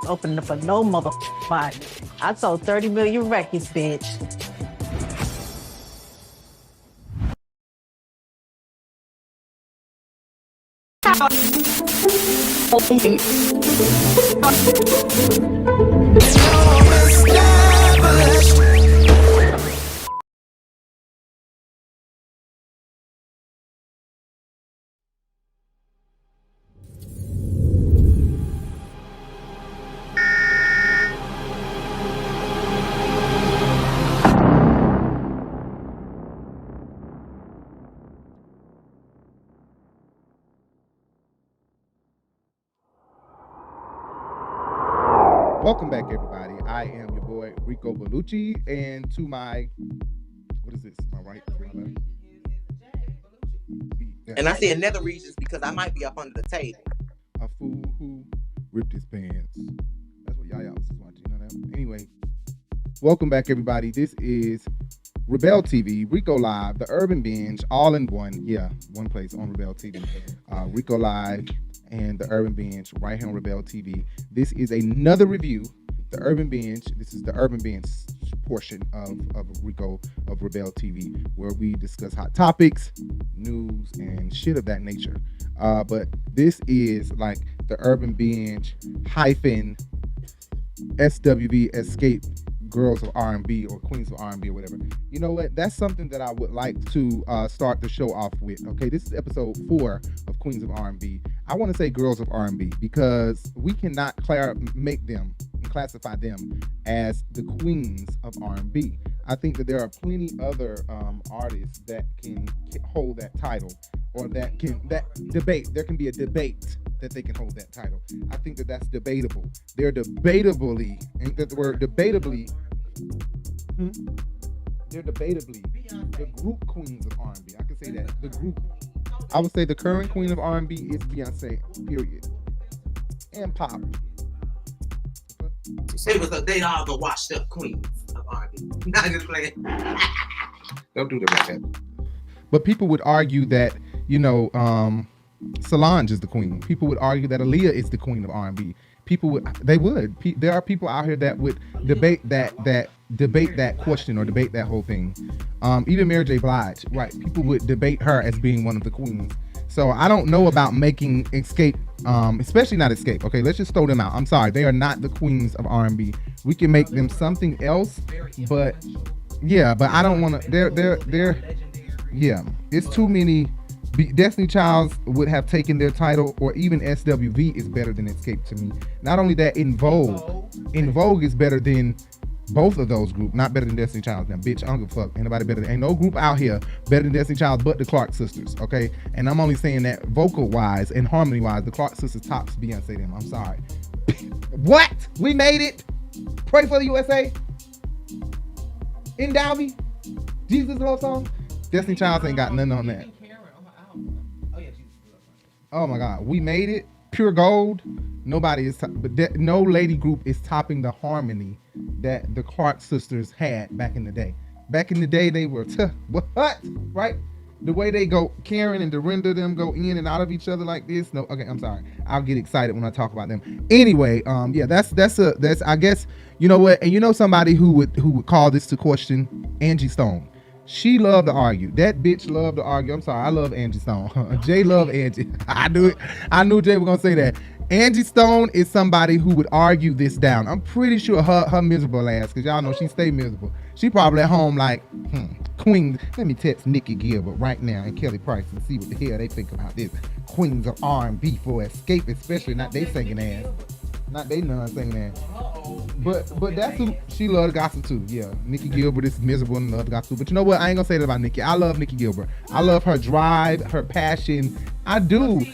opening up for no motherfucking body. I sold 30 million records, bitch. Welcome back, everybody. I am your boy Rico Bellucci, and to my, what is this? My right, my left. And I said nether regions because I might be up under the table. A fool who ripped his pants. That's what Yaya was watching. You know that? Anyway, welcome back, everybody. This is Rebel TV, Rico Live, the Urban Binge, all in one. Yeah, one place on Rebel TV. Rico Live and the Urban Binge right here on Rebel TV. This is another review. The Urban Binge. This is the Urban Binge portion of Rico of Rebel TV, where we discuss hot topics, news, and shit of that nature. But this is like the Urban Binge hyphen SWV Xscape Girls of R&B or Queens of R&B or whatever. You know what? That's something that I would like to start the show off with. Okay, this is episode 4 of Queens of R&B. I want to say Girls of R&B because we cannot make them and classify them as the queens of R&B. I think that there are plenty other artists that can hold that title, or that debate. There can be a debate that they can hold that title. I think that that's debatable. They're debatably, ain't that the word? Debatably. They're debatably the group queens of R&B. I can say that. The group. I would say the current queen of R&B is Beyonce, period. And pop. They are the washed up queens of R&B. Not just playing. Don't do that like that. But people would argue that, you know, Solange is the queen. People would argue that Aaliyah is the queen of R&B. There are people out here that would debate that question or debate that whole thing. Even Mary J. Blige, right? People would debate her as being one of the queens. So I don't know about making Xscape, especially not Xscape. Okay, let's just throw them out. I'm sorry, they are not the queens of R&B. We can make them something else, but yeah, but I don't want to. Yeah, it's too many. Destiny Childs would have taken their title, or even SWV is better than Xscape to me. Not only that, In Vogue is better than both of those groups, not better than Destiny Childs. Now, bitch, I don't give a fuck. Anybody better ain't no group out here better than Destiny Childs but the Clark sisters, okay? And I'm only saying that vocal-wise and harmony-wise, the Clark sisters tops Beyonce them. I'm sorry. What? We made it? Pray for the USA? Endow Me? Jesus Love Song? Destiny Childs ain't got nothing on that. Oh my God, we made it. Pure gold. Nobody is, no lady group is topping the harmony that the Clark sisters had back in the day. Back in the day, they were what? Right? The way they go, Karen and Dorinda, them go in and out of each other like this. No, okay, I'm sorry. I'll get excited when I talk about them. Anyway, yeah, that's I guess, you know what? And you know somebody who would call this to question? Angie Stone. She loved to argue. That bitch loved to argue. I'm sorry, I love Angie Stone. Jay love Angie. I knew it. I knew Jay was gonna say that. Angie Stone is somebody who would argue this down. I'm pretty sure her miserable ass, because y'all know she stay miserable. She probably at home like, Queen, let me text Nikki Gilbert right now and Kelly Price and see what the hell they think about this. Queens of R&B for Xscape, especially not they singing ass. Not they non-singing ass. But that's who she loved gossip too. Yeah, Nikki Gilbert is miserable and loved gossip. But you know what? I ain't gonna say that about Nikki. I love Nikki Gilbert. I love her drive, her passion. I do.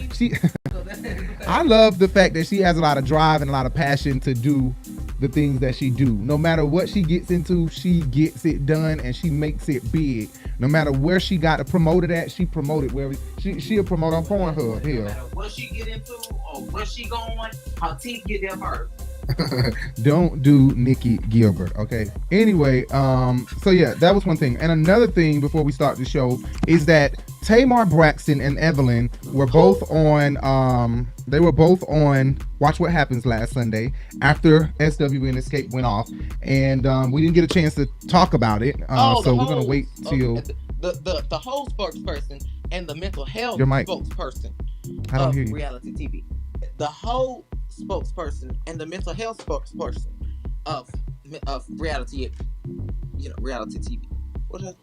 I love the fact that she has a lot of drive and a lot of passion to do the things that she do. No matter what she gets into, she gets it done and she makes it big. No matter where she got it promoted at, she promoted where she'll promote on Pornhub. No matter what she get into or where she going, her teeth get there first. Don't do Nikki Gilbert, okay? Anyway, so yeah, that was one thing. And another thing before we start the show is that Tamar Braxton and Evelyn were both on they were both on Watch What Happens last Sunday after SWV Xscape went off, and we didn't get a chance to talk about it. So we're gonna wait till the whole spokesperson and the mental health Your mic. spokesperson I don't of hear you. reality TV. The whole spokesperson and the mental health spokesperson of reality, reality TV.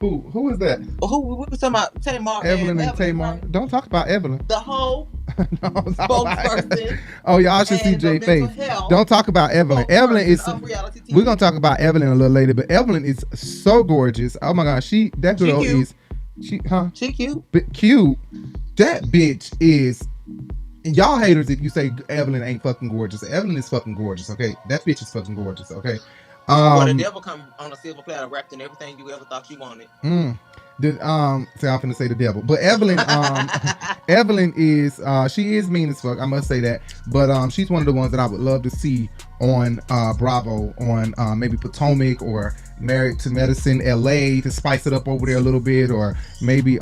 Who is that? Who we were talking about? Tamar, Evelyn and Tamar. right? Don't talk about Evelyn. The whole No, don't talk about spokesperson. Evelyn. Oh, y'all should see and Jay the face. mental health Don't talk about Evelyn. Evelyn is. of reality TV. We're gonna talk about Evelyn a little later, but Evelyn is so gorgeous. Oh my gosh, that girl cute. is. She cute. cute. That bitch is. And y'all haters if you say Evelyn ain't fucking gorgeous. Evelyn is fucking gorgeous. Okay, that bitch is fucking gorgeous. Okay. Well, the devil come on a silver platter wrapped in everything you ever thought you wanted. So I'm finna say the devil, but Evelyn, Evelyn is she is mean as fuck. I must say that, but she's one of the ones that I would love to see on Bravo, on maybe Potomac or Married to Medicine LA to spice it up over there a little bit, or maybe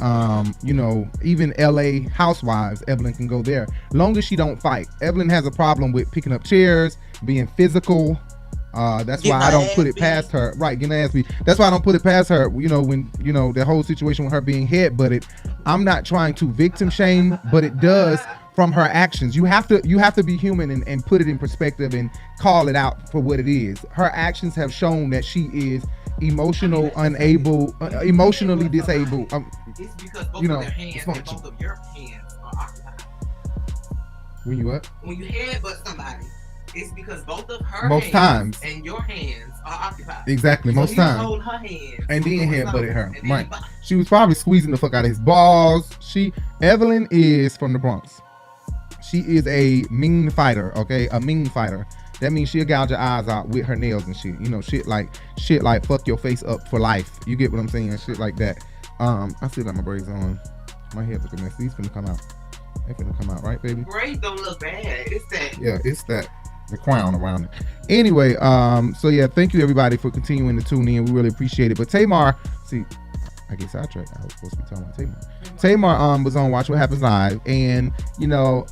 even LA Housewives. Evelyn can go there, long as she don't fight. Evelyn has a problem with picking up chairs, being physical. That's why I don't put it past her. Right, getting ass beat. That's why I don't put it past her. When the whole situation with her being head-butted. I'm not trying to victim shame, but it does from her actions. You have to be human and put it in perspective and call it out for what it is. Her actions have shown that she is emotionally disabled. It's because both of their hands and both of your hands are occupied. When you what? When you headbutt somebody, it's because both of her Most hands times. and your hands are occupied. Exactly, So most he times. hold her hands And then headbutted her. and then Right. he bought- She was probably squeezing the fuck out of his balls. Evelyn is from the Bronx. She is a mean fighter, okay? A mean fighter. That means she'll gouge your eyes out with her nails and shit. Shit like fuck your face up for life. You get what I'm saying? Shit like that. I still got my braids on. My hair looking messy. These finna come out. They finna come out, right, baby? Braids don't look bad. It's that. Yeah, it's that. The crown around it. Anyway, so yeah, thank you everybody for continuing to tune in. We really appreciate it. But Tamar, I guess I was supposed to be talking about Tamar. Tamar was on Watch What Happens Live, and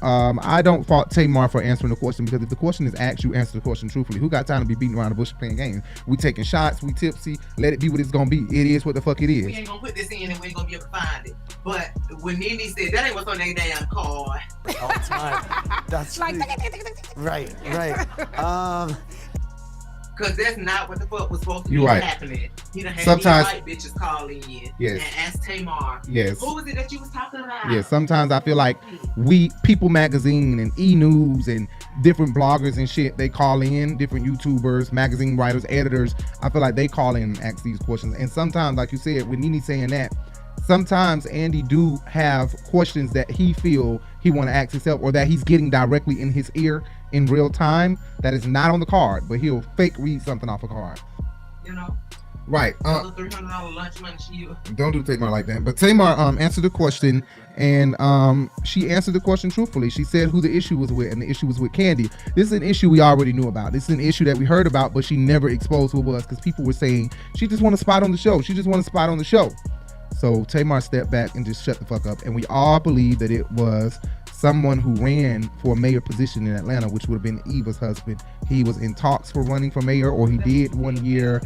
I don't fault Tamar for answering the question, because if the question is asked, you answer the question truthfully. Who got time to be beating around the bush playing games? We taking shots, we tipsy, let it be what it's gonna be. It is what the fuck it We is. ain't gonna put this in and we ain't gonna be able to find it. But when Nene said that ain't what's on their damn card. All the time. That's right. Cause that's not what the fuck was supposed to You be right. happening. He done had Sometimes- these white bitches call in Yes. and ask Tamar, Yes. who was it that you was talking about? Yeah, sometimes I feel like People Magazine and E-News and different bloggers and shit, they call in, different YouTubers, magazine writers, editors. I feel like they call in and ask these questions. And sometimes, like you said, with Nene saying that, sometimes Andy do have questions that he feel he want to ask himself, or that he's getting directly in his ear in real time that is not on the card, but he'll fake read something off a card. Right. $300 lunch money she Don't do Tamar like that. But Tamar answered the question, and she answered the question truthfully. She said who the issue was with, and the issue was with Candy. This is an issue we already knew about. This is an issue that we heard about, but she never exposed who it was, because people were saying she just want a spot on the show. She just want a spot on the show. So Tamar stepped back and just shut the fuck up, and we all believe that it was someone who ran for a mayor position in Atlanta, which would have been Eva's husband. He was in talks for running for mayor, or he did one year.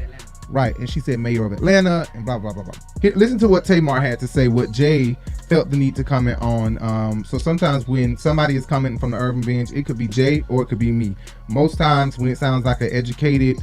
Right, and she said mayor of Atlanta, and blah, blah, blah, blah. Here, listen to what Tamar had to say, what Jay felt the need to comment on. So sometimes when somebody is commenting from the urban bench, it could be Jay or it could be me. Most times when it sounds like an educated,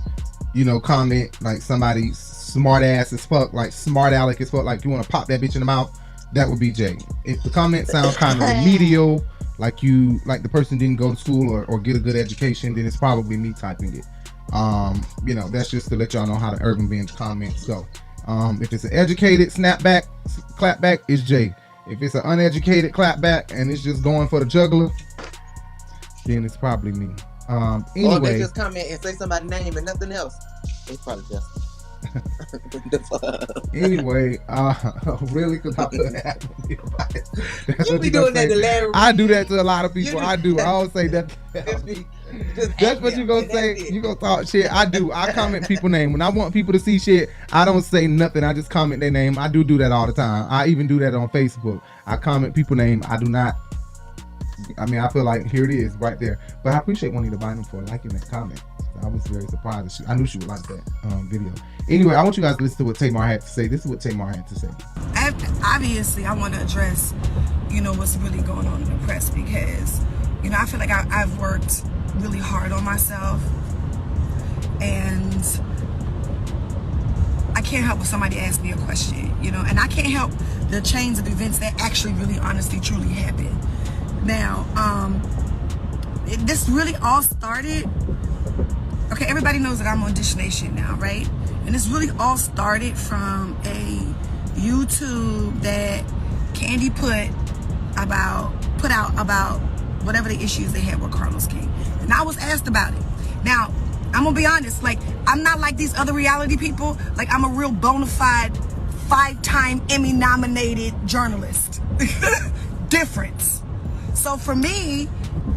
comment, like somebody smart ass as fuck, like smart aleck as fuck, like you want to pop that bitch in the mouth, that would be Jay. If the comment sounds kind of remedial, like the person didn't go to school or get a good education, then it's probably me typing it. That's just to let y'all know how the urban bench comments go. If it's an educated clapback, it's Jay. If it's an uneducated clapback and it's just going for the juggler, then it's probably me. Or if they Anyway, just comment and say somebody's name and nothing else, it's probably just. anyway, really, because I feel that happened. You be doing that to Larry. I do that to a lot of people. I do. I always say that. Just be That's what you gonna say. You gonna talk shit. I do. I comment people name. When I want people to see shit, I don't say nothing. I just comment their name. I do that all the time. I even do that on Facebook. I comment people name. I do not. I mean, I feel like here it is right there. But I appreciate Juanita Bynum for liking that comment. I was very surprised. I knew she would like that video. Anyway, I want you guys to listen to what Tamar had to say. This is what Tamar had to say. Obviously, I want to address, what's really going on in the press because, I feel like I've worked really hard on myself, and I can't help if somebody asks me a question, and I can't help the chains of events that actually really honestly truly happen. Now, this really all started, okay, everybody knows that I'm on Dish Nation now, right? And this really all started from a YouTube that Candy put out about whatever the issues they had with Carlos King. And I was asked about it. Now, I'm gonna be honest, I'm not like these other reality people. I'm a real bona fide 5-time Emmy nominated journalist. Difference. So for me,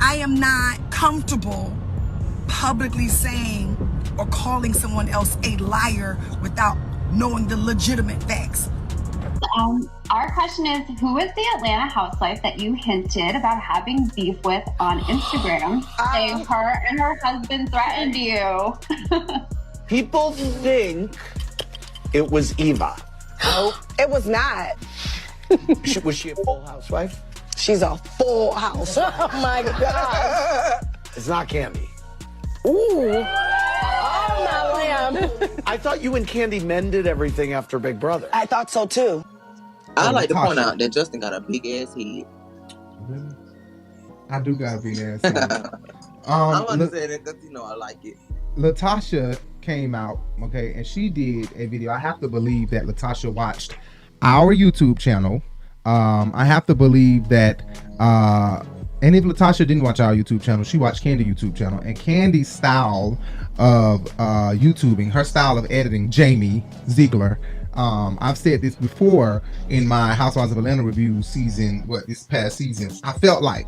I am not comfortable publicly saying or calling someone else a liar without knowing the legitimate facts. Our question is, who is the Atlanta housewife that you hinted about having beef with on Instagram, saying her and her husband threatened you? People think it was Eva. No, it was not. Was she a full housewife? She's a full house. Oh my God. It's not Candy. Ooh. Oh my lamb. I thought you and Candy mended everything after Big Brother. I thought so too. I like to point out that Justin got a big ass head. Really? I do got a big ass head. I'm gonna say that because I like it. Latasha came out, okay, and she did a video. I have to believe that Latasha watched our YouTube channel. I have to believe that and if Latasha didn't watch our YouTube channel, she watched Candy's YouTube channel. And Candy's style of YouTubing, her style of editing, Jamie Ziegler. I've said this before in my Housewives of Atlanta review this past season. I felt like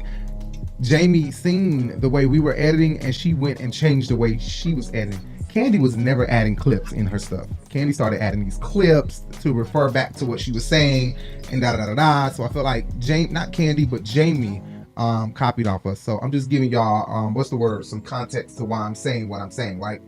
Jamie seen the way we were editing and she went and changed the way she was editing. Candy was never adding clips in her stuff. Candy started adding these clips to refer back to what she was saying and da-da-da-da-da. So I feel like not Candy, but Jamie copied off us. So I'm just giving y'all, some context to why I'm saying what I'm saying, right?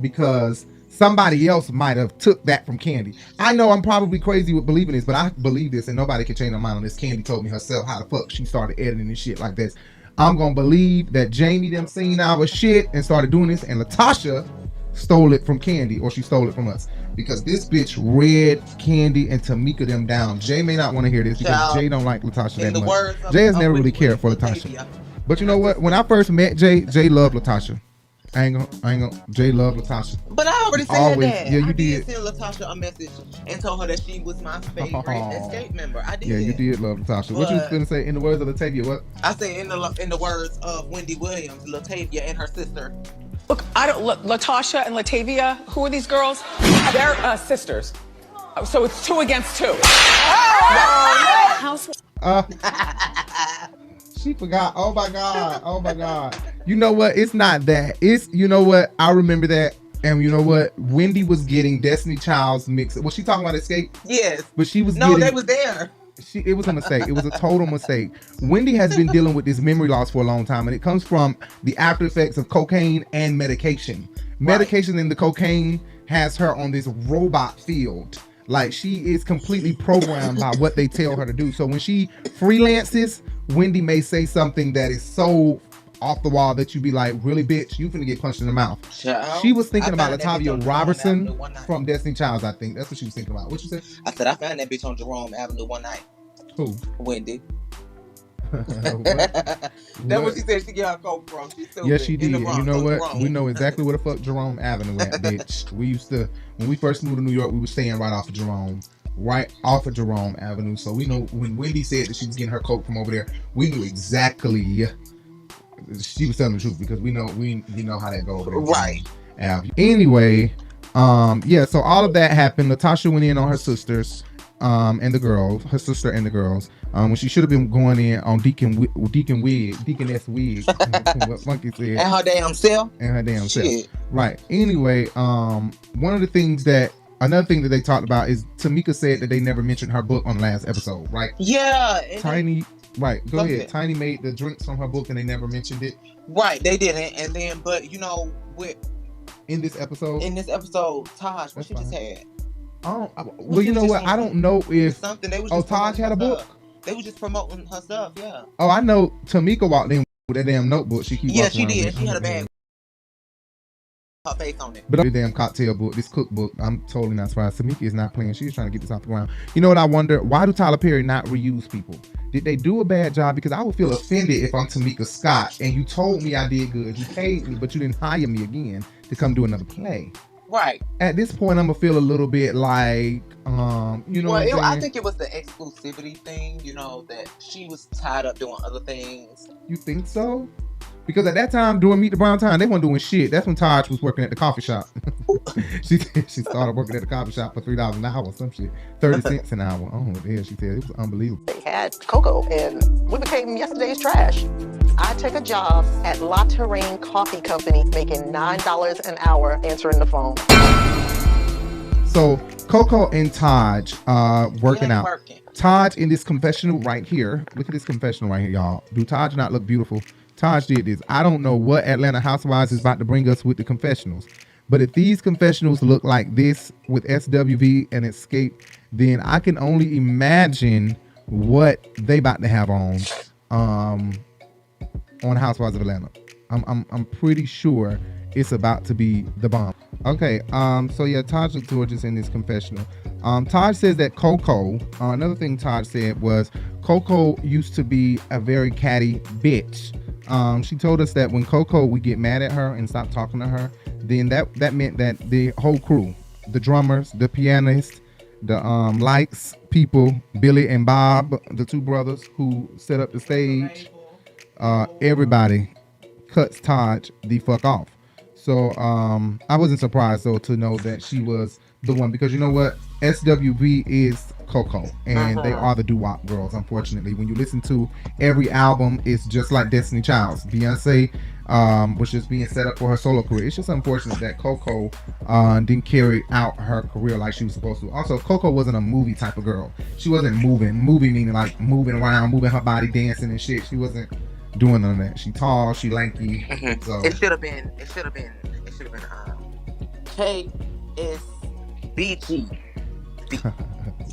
Because somebody else might have took that from Candy. I know I'm probably crazy with believing this, but I believe this and nobody can change their mind on this. Candy told me herself how the fuck she started editing this shit like this. I'm gonna believe that Jamie them seen our shit and started doing this, and Latasha stole it from Candy, or she stole it from us, because this bitch read Candy and Tamika them down. Jay may not want to hear this because Jay don't like Latasha that much. Jay has never really cared for Latasha. But you know what? When I first met Jay loved Latasha. I ain't gonna. Jay loved Latasha. But I already said Always. that. Yeah, you I did. Send Latasha a message and told her that she was my favorite Xscape member. I did. Yeah, you did love Latasha. What you was gonna say in the words of Latavia? What? I said in the words of Wendy Williams, Latavia and her sister. Look, Latasha and Latavia, who are these girls? They're sisters. So it's 2 against 2. She forgot. Oh my God. You know what? It's not that. It's, you know what? I remember that. And you know what? Wendy was getting Destiny Child's mix. Was she talking about Xscape? Yes. But she was they was there. It was a mistake. It was a total mistake. Wendy has been dealing with this memory loss for a long time, and it comes from the after effects of cocaine and medication. Medication and the cocaine has her on this robot field. Like, she is completely programmed by what they tell her to do. So when she freelances, Wendy may say something that is so off the wall that you be like, really, bitch, you finna get punched in the mouth. Child, she was thinking about Latavia Robertson from Destiny Childs, I think. That's what she was thinking about. What you say? I said, I found that bitch on Jerome Avenue one night. Who? Wendy. That's what she said she get her coke from. Yes, she did. You know what? Jerome. We know exactly where the fuck Jerome Avenue at, bitch. We used to, when we first moved to New York, we were staying right off of Jerome Avenue. So we know when Wendy said that she was getting her coke from over there, we knew exactly she was telling the truth, because we know how that goes over there. Right. Anyway, so all of that happened. Latasha went in on her sisters. and the girls, her sister and the girls, when she should have been going in on Deaconess Wig, what Funky said, And her damn self. Self. Right. Anyway, another thing that they talked about is Tamika said that they never mentioned her book on the last episode, right? Yeah. Tiny, right? Go ahead. Tiny made the drinks from her book, and they never mentioned it. Right, they didn't. And then, but you know, in this episode, Taj, what she just had. Well, you know what? I don't know if something they was. Taj had a book. They were just promoting her stuff. Yeah. Oh, I know. Tamika walked in with that damn notebook. She keep. Yeah, she did. She had a bag. Her face on it. But the damn cocktail book, this cookbook, I'm totally not surprised. Tamika is not playing. She's trying to get this off the ground. You know what I wonder? Why do Tyler Perry not reuse people? Did they do a bad job? Because I would feel offended if I'm Tamika Scott and you told me I did good. You paid me, but you didn't hire me again to come do another play. Right. At this point, I'm gonna feel a little bit like, you know. Well, I think it was the exclusivity thing. You know, that she was tied up doing other things. You think so? Because at that time, during Meet the Brown time, they weren't doing shit. That's when Taj was working at the coffee shop. she started working at the coffee shop for $3 an hour or some shit. 30 cents an hour. Oh, what the hell she said. It was unbelievable. They had Coco, and we became yesterday's trash. I took a job at La Terrain Coffee Company, making $9 an hour answering the phone. So Coco and Taj working out. Taj in this confessional right here. Look at this confessional right here, y'all. Do Taj not look beautiful? Taj did this. I don't know what Atlanta Housewives is about to bring us with the confessionals, but if these confessionals look like this with SWV and Xscape, then I can only imagine what they about to have on Housewives of Atlanta. I'm pretty sure it's about to be the bomb. Okay, so yeah, Taj looks gorgeous in this confessional. Taj says that Coco, another thing Taj said was Coco used to be a very catty bitch. She told us that when Coco would get mad at her and stop talking to her, then that meant that the whole crew, the drummers, the pianist, the Leakes people, Billy and Bob, the two brothers who set up the stage, everybody cuts Taj the fuck off. So I wasn't surprised though to know that she was the one, because you know what, SWV is Coco, and they are the doo-wop girls. Unfortunately, when you listen to every album, it's just like Destiny Child's. Beyonce was just being set up for her solo career. It's just unfortunate that Coco didn't carry out her career like she was supposed to. Also, Coco wasn't a movie type of girl. She wasn't moving meaning like moving around, moving her body, dancing and shit. She wasn't doing none of that. She tall, she lanky. So it should have been KSBG.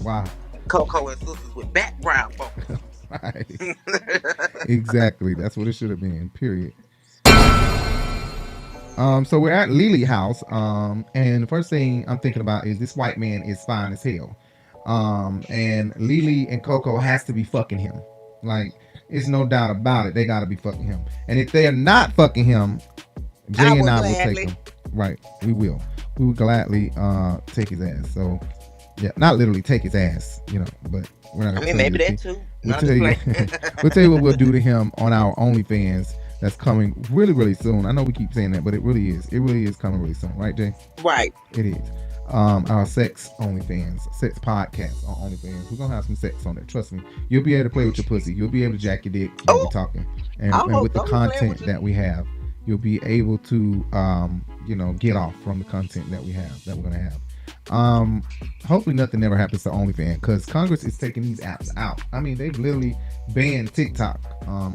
Wow. Coco and sisters with background vocals. Right. Exactly. That's what it should have been. Period. So we're at LaLee house. And the first thing I'm thinking about is this white man is fine as hell. And LaLee and Coco has to be fucking him. Like, it's no doubt about it. They gotta be fucking him. And if they are not fucking him, Jay and I will take him. Right. We will. We would gladly take his ass. So yeah, not literally take his ass, you know, but we're not gonna. I mean, maybe that too. We'll tell you what we'll do to him on our OnlyFans that's coming really, really soon. I know we keep saying that, but it really is. It really is coming really soon, right, Jay? Right. It is. Our sex OnlyFans, sex podcast on OnlyFans. We're gonna have some sex on there. Trust me. You'll be able to play with your pussy. You'll be able to jack your dick when we're talking. And with the content that we have, you'll be able to get off from the content that we have, that we're gonna have. Hopefully nothing ever happens to OnlyFans, because Congress is taking these apps out. I mean, they've literally banned TikTok,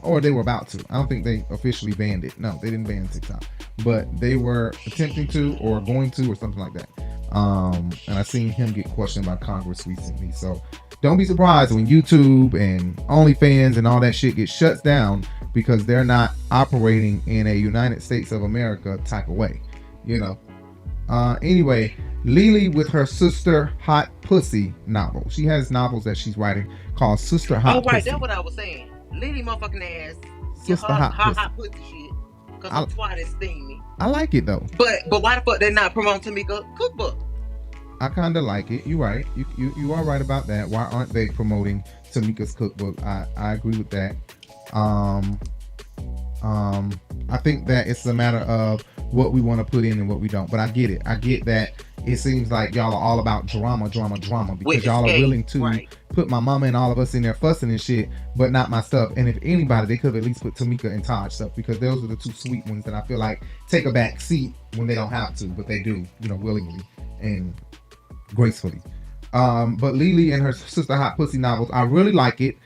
or they were about to. I don't think they officially banned it. No, they didn't ban TikTok, but they were attempting to, or going to, or something like that. And I've seen him get questioned by Congress recently. So don't be surprised when YouTube and OnlyFans and all that shit gets shut down, because they're not operating in a United States of America type of way, you know. Anyway, LaLee with her Sister Hot Pussy novel. She has novels that she's writing called Sister Hot Pussy. Oh, right, that's what I was saying. LaLee motherfucking ass. Sister Hot Pussy shit. Because I'm twat and steamy. I like it though. But why the fuck they not promoting Tamika cookbook? I kind of like it. You're right. You are right about that. Why aren't they promoting Tamika's cookbook? I agree with that. I think that it's a matter of what we want to put in and what we don't. But I get it. I get that it seems like y'all are all about drama because With y'all are Xscape, willing to right. put my mama and all of us in there fussing and shit, but not my stuff. And if anybody, they could have at least put Tamika and Taj stuff, because those are the two sweet ones that I feel like take a back seat when they don't have to, but they do, you know, willingly and gracefully. But LaLee and her Sister Hot Pussy novels, I really like it.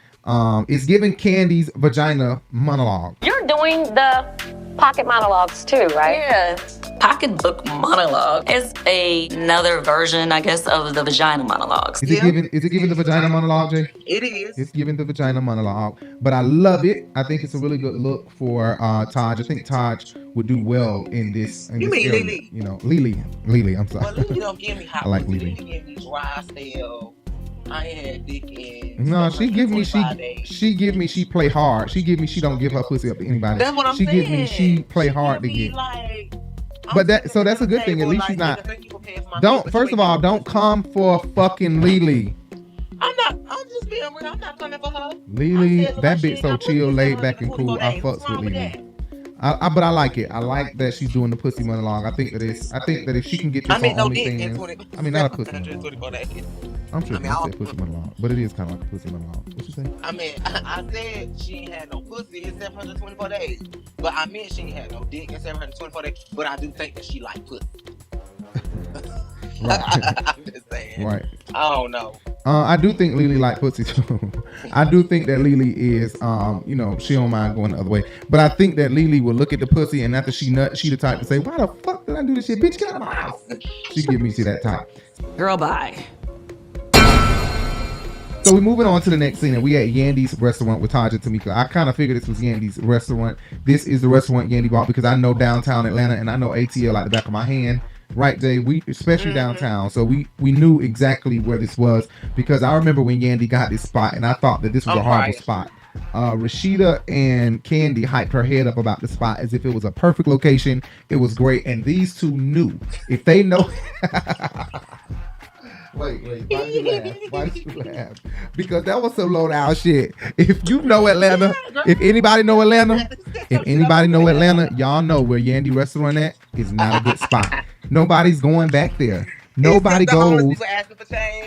It's giving Candy's vagina monologue. You're doing the pocket monologues too, right? Yeah. Pocketbook monologue is another version, I guess, of the vagina monologues. Is it giving the vagina monologue, Jay? It is. It's giving the vagina monologue, but I love it. I think it's a really good look for Taj. I think Taj would do well in this. You mean area. LaLee? You know, LaLee. I'm sorry. Well, LaLee don't give me hot. I like LaLee LaLee. give me dry stale. I ain't had dick in. No, she give me she play hard. She give me she don't give her pussy up to anybody. That's what I'm saying. saying. Give me she play hard to get. Like, but that's a good thing. At least she's not. First of all, don't come for fucking LaLee. I'm just being real. I'm not coming for her. LaLee, that bitch so chill, laid back and cool. I fucks with LaLee. But I like it. I like that she's doing the pussy monologue. I think that if she can get this on OnlyFans, I mean not a pussy monologue. I'm sure I said pussy monologue, but it is kind of like a pussy monologue. What you say? I mean, I said she ain't had no pussy in 724 days, but I meant she ain't had no dick in 724 days. But I do think that she like pussy. Right. I'm just saying. Right. I don't know. I do think LaLee like pussy too. I do think that LaLee is, you know, she don't mind going the other way. But I think that LaLee will look at the pussy, and after she nut, she the type to say, "Why the fuck did I do this shit, bitch? Get out of my house." She give me that type. Girl, bye. So we're moving on to the next scene, and we at Yandi's restaurant with Taj and Tamika. I kind of figured this was Yandi's restaurant. This is the restaurant Yandi bought because I know downtown Atlanta and I know ATL like the back of my hand. Right, Jay? We especially downtown, so we knew exactly where this was because I remember when Yandi got this spot, and I thought that this was a horrible spot. Rashida and Candy hyped her head up about the spot as if it was a perfect location. It was great, and these two knew if they know. Wait, why did you laugh? Why did you laugh? Because that was some low down shit. If you know Atlanta, if anybody know Atlanta, y'all know where Yandi restaurant at is not a good spot. Nobody's going back there. Nobody goes.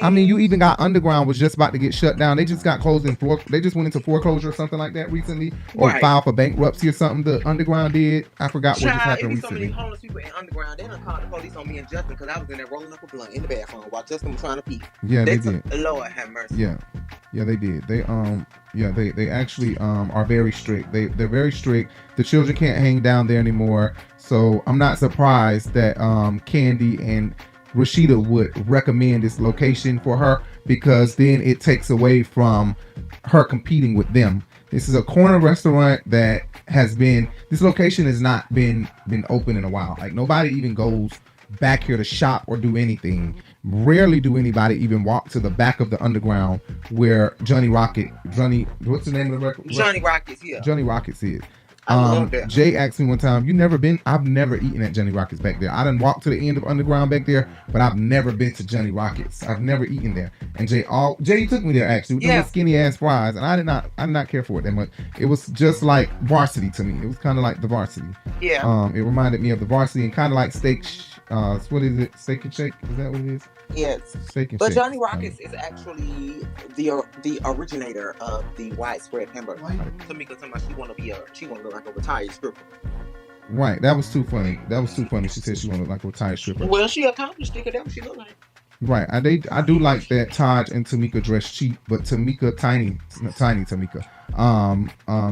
I mean, you even got Underground was just about to get shut down. They just got closed they just went into foreclosure or something like that recently, or filed for bankruptcy or something. The Underground did. I forgot what just happened recently. So many homeless people in Underground. They done called the police on me and Justin because I was in there rolling up a blunt in the bathroom while Justin was trying to pee. Yeah, they did. Lord have mercy. Yeah, they did. They actually are very strict. They're very strict. The children can't hang down there anymore. So I'm not surprised that Candy and Rashida would recommend this location for her because then it takes away from her competing with them. This is a corner restaurant that this location has not been open in a while. Like nobody even goes back here to shop or do anything. Rarely do anybody even walk to the back of the Underground where what's the name of the record? Johnny Rockets, yeah. Johnny Rockets is. I love that. Jay asked me one time, "You never been?" I've never eaten at Johnny Rockets back there. I done walked to the end of Underground back there, but I've never been to Johnny Rockets. I've never eaten there. And Jay took me there actually with those skinny ass fries, and I did not care for it that much. It was just like Varsity to me. It was kind of like the Varsity. Yeah. It reminded me of the Varsity and kind of like Steak. What is it? Steak and Shake? Is that what it is? Yes. Steak and But Shake. Johnny Rockets is actually the originator of the widespread hamburger. Tamika told me she want to look like a retired stripper. Right. That was too funny. She said she wanted to look like a retired stripper. Well, she accomplished it. That's what she look like. Right. I do like that Taj and Tamika dress cheap, but Tamika tiny Tamika.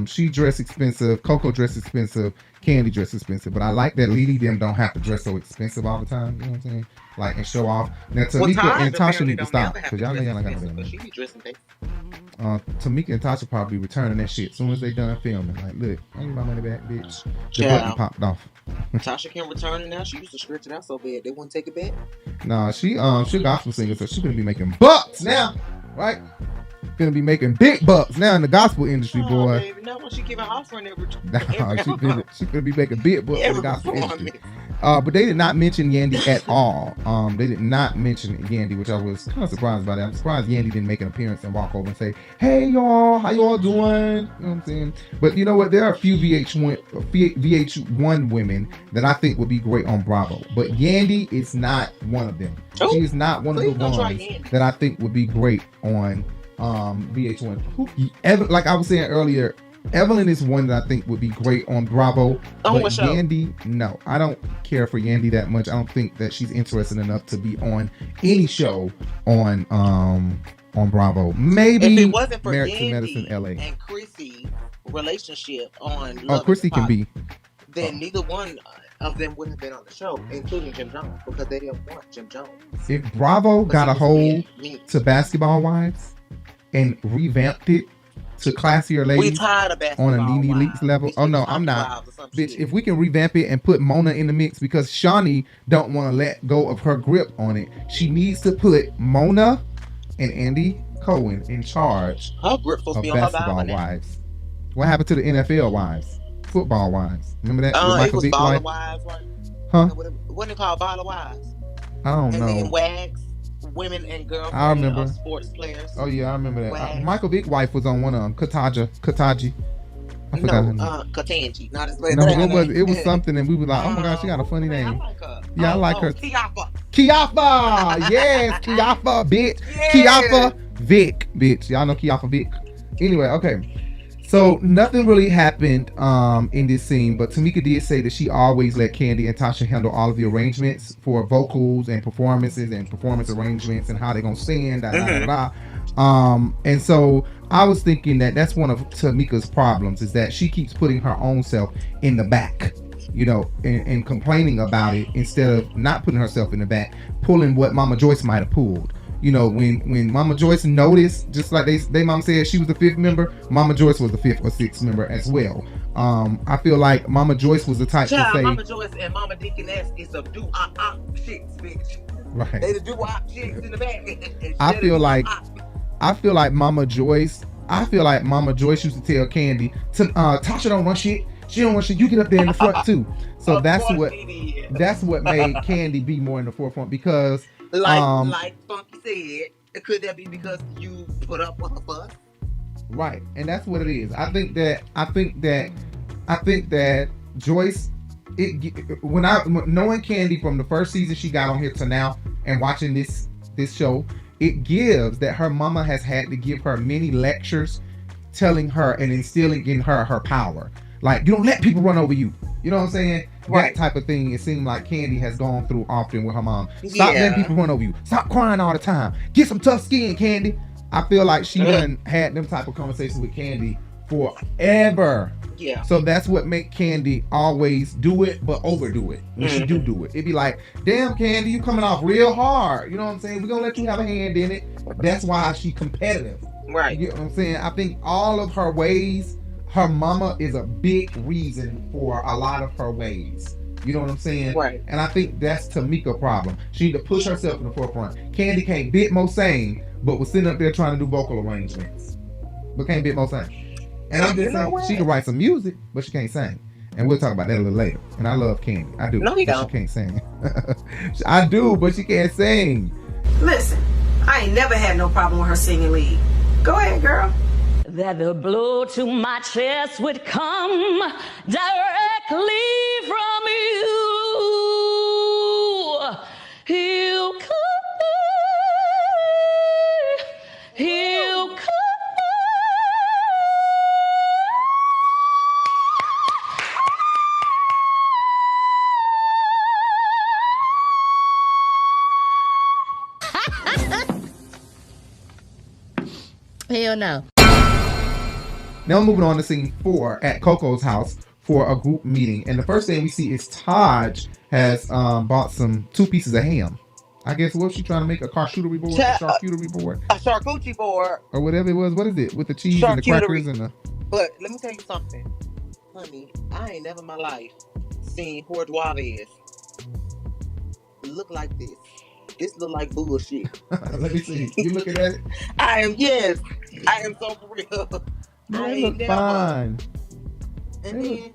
She dress expensive, Coco dress expensive, Candy dress expensive, but I like that LaLee them don't have to dress so expensive all the time. You know what I'm saying? Like and show off. Now Tamika and Tasha need to stop because y'all know y'all not gonna do She be dressing things. Tamika and Tasha probably returning that shit as soon as they done filming. Like, look, I need my money back, bitch. The button popped off. Tasha can return it now. She used to stretch it out so bad they wouldn't take it back. Nah, she a gospel singer, so she's gonna be making bucks now, right? Gonna be making big bucks now in the gospel industry, boy. Baby, not when she giving offering every Nah, she gonna be making big bucks in the gospel industry. But they did not mention Yandi at all. They did not mention Yandi, which I was kind of surprised by that. I'm surprised Yandi didn't make an appearance and walk over and say, "Hey y'all, how y'all doing?" You know what I'm saying? But you know what? There are a few VH1 women that I think would be great on Bravo, but Yandi is not one of them. She is not one of the ones that I think would be great on VH1. Like I was saying earlier, Evelyn is one that I think would be great on Bravo. But Yandi, no, I don't care for Yandi that much. I don't think that she's interested enough to be on any show on Bravo. Maybe if it wasn't for Married to Yandi Medicine LA and Chrissy relationship on Chrissy can be. Then neither one of them wouldn't have been on the show, including Jim Jones, because they didn't want Jim Jones. If Bravo got a hold to Basketball Wives and revamped it to classier ladies on a Dineva Leakes level. Oh no, I'm not. Bitch, if we can revamp it and put Mona in the mix, because Shawnee don't want to let go of her grip on it. She needs to put Mona and Andy Cohen in charge of Basketball Wives. What happened to the NFL wives? Football wives. Remember that? It was Baller Wives, right? Huh? What do they call Baller Wives? I don't know. And then Wags, women and girls. I remember. Sports players. Oh yeah, I remember that. Michael Vick's wife was on one of them. Kataji. I forgot her name. Katanji. Not as No, it was something, and we were like, oh my gosh, she got a funny name. I like her. Yeah, I like her. Kiafa. Yes, Kiafa, bitch. Yeah. Kiafa Vick, bitch. Y'all know Kiafa Vick. Anyway, okay. So nothing really happened in this scene, but Tamika did say that she always let Kandi and Tasha handle all of the arrangements for vocals and performances and performance arrangements and how they're gonna sing. And so I was thinking that that's one of Tamika's problems, is that she keeps putting her own self in the back, you know, and complaining about it instead of not putting herself in the back, pulling what Mama Joyce might have pulled. You know, when Mama Joyce noticed, just like they mom said she was the 5th member, Mama Joyce was the 5th or 6th member as well. I feel like Mama Joyce was the type to say, Mama Joyce and Mama Deaconess is some shits, bitch. Right. They the shits in the back. I feel like Mama Joyce used to tell Kandi, Tasha don't run shit. She don't want shit. You get up there in the front too. So that's what made Kandi be more in the forefront, because like Funky said, could that be because you put up with a fuss? Right, and that's what it is. I think that Joyce, knowing Kandi from the first season she got on here to now, and watching this show, it gives that her mama has had to give her many lectures, telling her and instilling in her power. Like, you don't let people run over you. You know what I'm saying? Right. That type of thing, it seemed like Kandi has gone through often with her mom. Stop letting people run over you. Stop crying all the time. Get some tough skin, Kandi. I feel like she done had them type of conversations with Kandi forever. Yeah. So that's what make Kandi always do it, but overdo it. When she do it. It'd be like, damn, Kandi, you coming off real hard. You know what I'm saying? We're going to let you have a hand in it. That's why she's competitive. Right. You know what I'm saying? I think all of her ways, her mama is a big reason for a lot of her ways. You know what I'm saying? Right. And I think that's Tamika's problem. She need to push herself in the forefront. Kandi can't bit more sing, but was sitting up there trying to do vocal arrangements. But can't bit more sing. And I'm just saying, she can write some music, but she can't sing. And we'll talk about that a little later. And I love Kandi. I do. No, you don't. She can't sing. I do, but she can't sing. Listen, I ain't never had no problem with her singing lead. Go ahead, girl. That the blow to my chest would come directly from you. He'll come. Hell no. Now we're moving on to scene 4 at Coco's house for a group meeting. And the first thing we see is Taj has bought 2 pieces of ham. I guess what's she trying to make? A charcuterie board? A charcuterie board. Or whatever it was. What is it? With the cheese and the crackers and the... But let me tell you something. Honey, I ain't never in my life seen hors d'oeuvres look like this. This look like bullshit. Let me see. You looking at it? I am so for real. They look fine. And then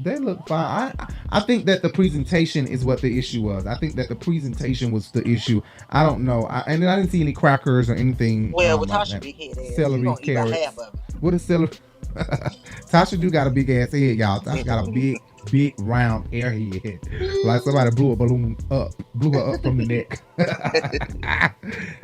They look fine. I think that the presentation is what the issue was. I think that the presentation was the issue. I don't know. And I didn't see any crackers or anything. Well, with Tasha big head ass, celery, you gonna eat about carrots. half of it. What is celery? Tasha do got a big ass head, y'all. Tasha got a big round airhead. Like somebody blew her up from the neck.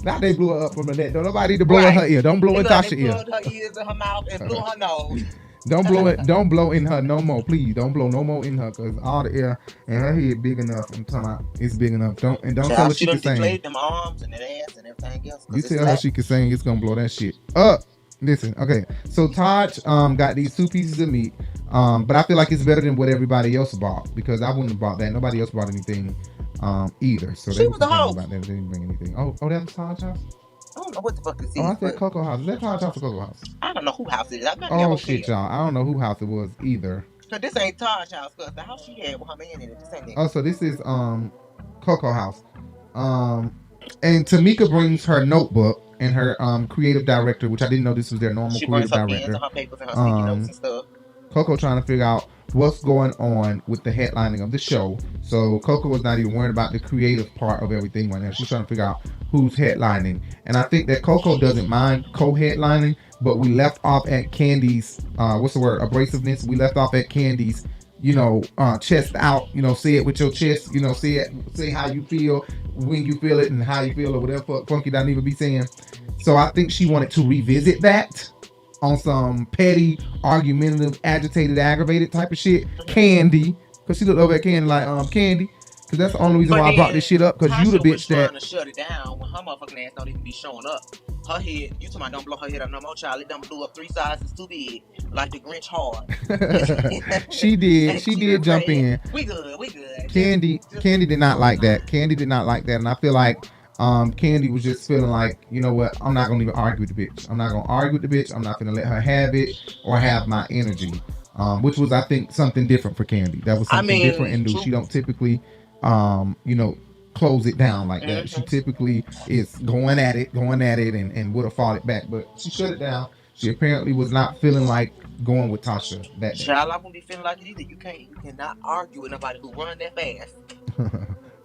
Not they blew her up from the neck. Don't nobody need to blow in her ear. Don't blow in Tasha's ear. They blew her ears and her mouth and blew her nose. Don't blow it. Don't blow in her no more, please. Don't blow no more in her, cause all the air and her head big enough. I'm talking about it's big enough. Don't tell her she can sing. Deflate them arms and that ass and everything else. You tell her she can sing, it's gonna blow that shit up. Listen, okay. So Taj got these 2 pieces of meat, but I feel like it's better than what everybody else bought because I wouldn't have bought that. Nobody else bought anything either. So she was the host. About that. They didn't bring anything. Oh, that was Taj house. I don't know what the fuck is this. Oh, I said Coco House. Is that Taj house or Coco House? I don't know who house it is. Oh shit, y'all. I don't know who house it was either. Cause this ain't Taj house, cause the house she had with her man in it. This ain't it. Oh, so this is Coco House. And Tamika brings her notebook and her creative director, which I didn't know this was their normal creative director. Pens and her papers and her sticky notes and stuff. Coco trying to figure out what's going on with the headlining of the show. So Coco was not even worried about the creative part of everything right now. She's trying to figure out who's headlining. And I think that Coco doesn't mind co-headlining, but we left off at Candy's, abrasiveness. We left off at Candy's, chest out, say it with your chest, say how you feel when you feel it and how you feel or whatever Funky Dineva be saying. So I think she wanted to revisit that on some petty, argumentative, agitated, aggravated type of shit. Candy, because she looked over at Candy like, Candy, because that's the only reason why I brought this shit up, because you the bitch that trying to shut it down when her motherfucking ass don't even be showing up. Her head, you talking about don't blow her head up no more, child. It done blew up 3 sizes too big, like the Grinch hard. She did jump in. We good. Candy did not like that. Candy did not like that, and I feel like Candy was just feeling like, you know what, I'm not gonna even argue with the bitch. I'm not gonna argue with the bitch. I'm not gonna let her have it or have my energy. Which was, I think, something different for Candy. That was something different and new. She don't typically close it down like that. She typically is going at it and would have fought it back, but she shut it down. She apparently was not feeling like going with Tasha that day. Child, I won't be feeling like it either. You cannot argue with nobody who run that fast.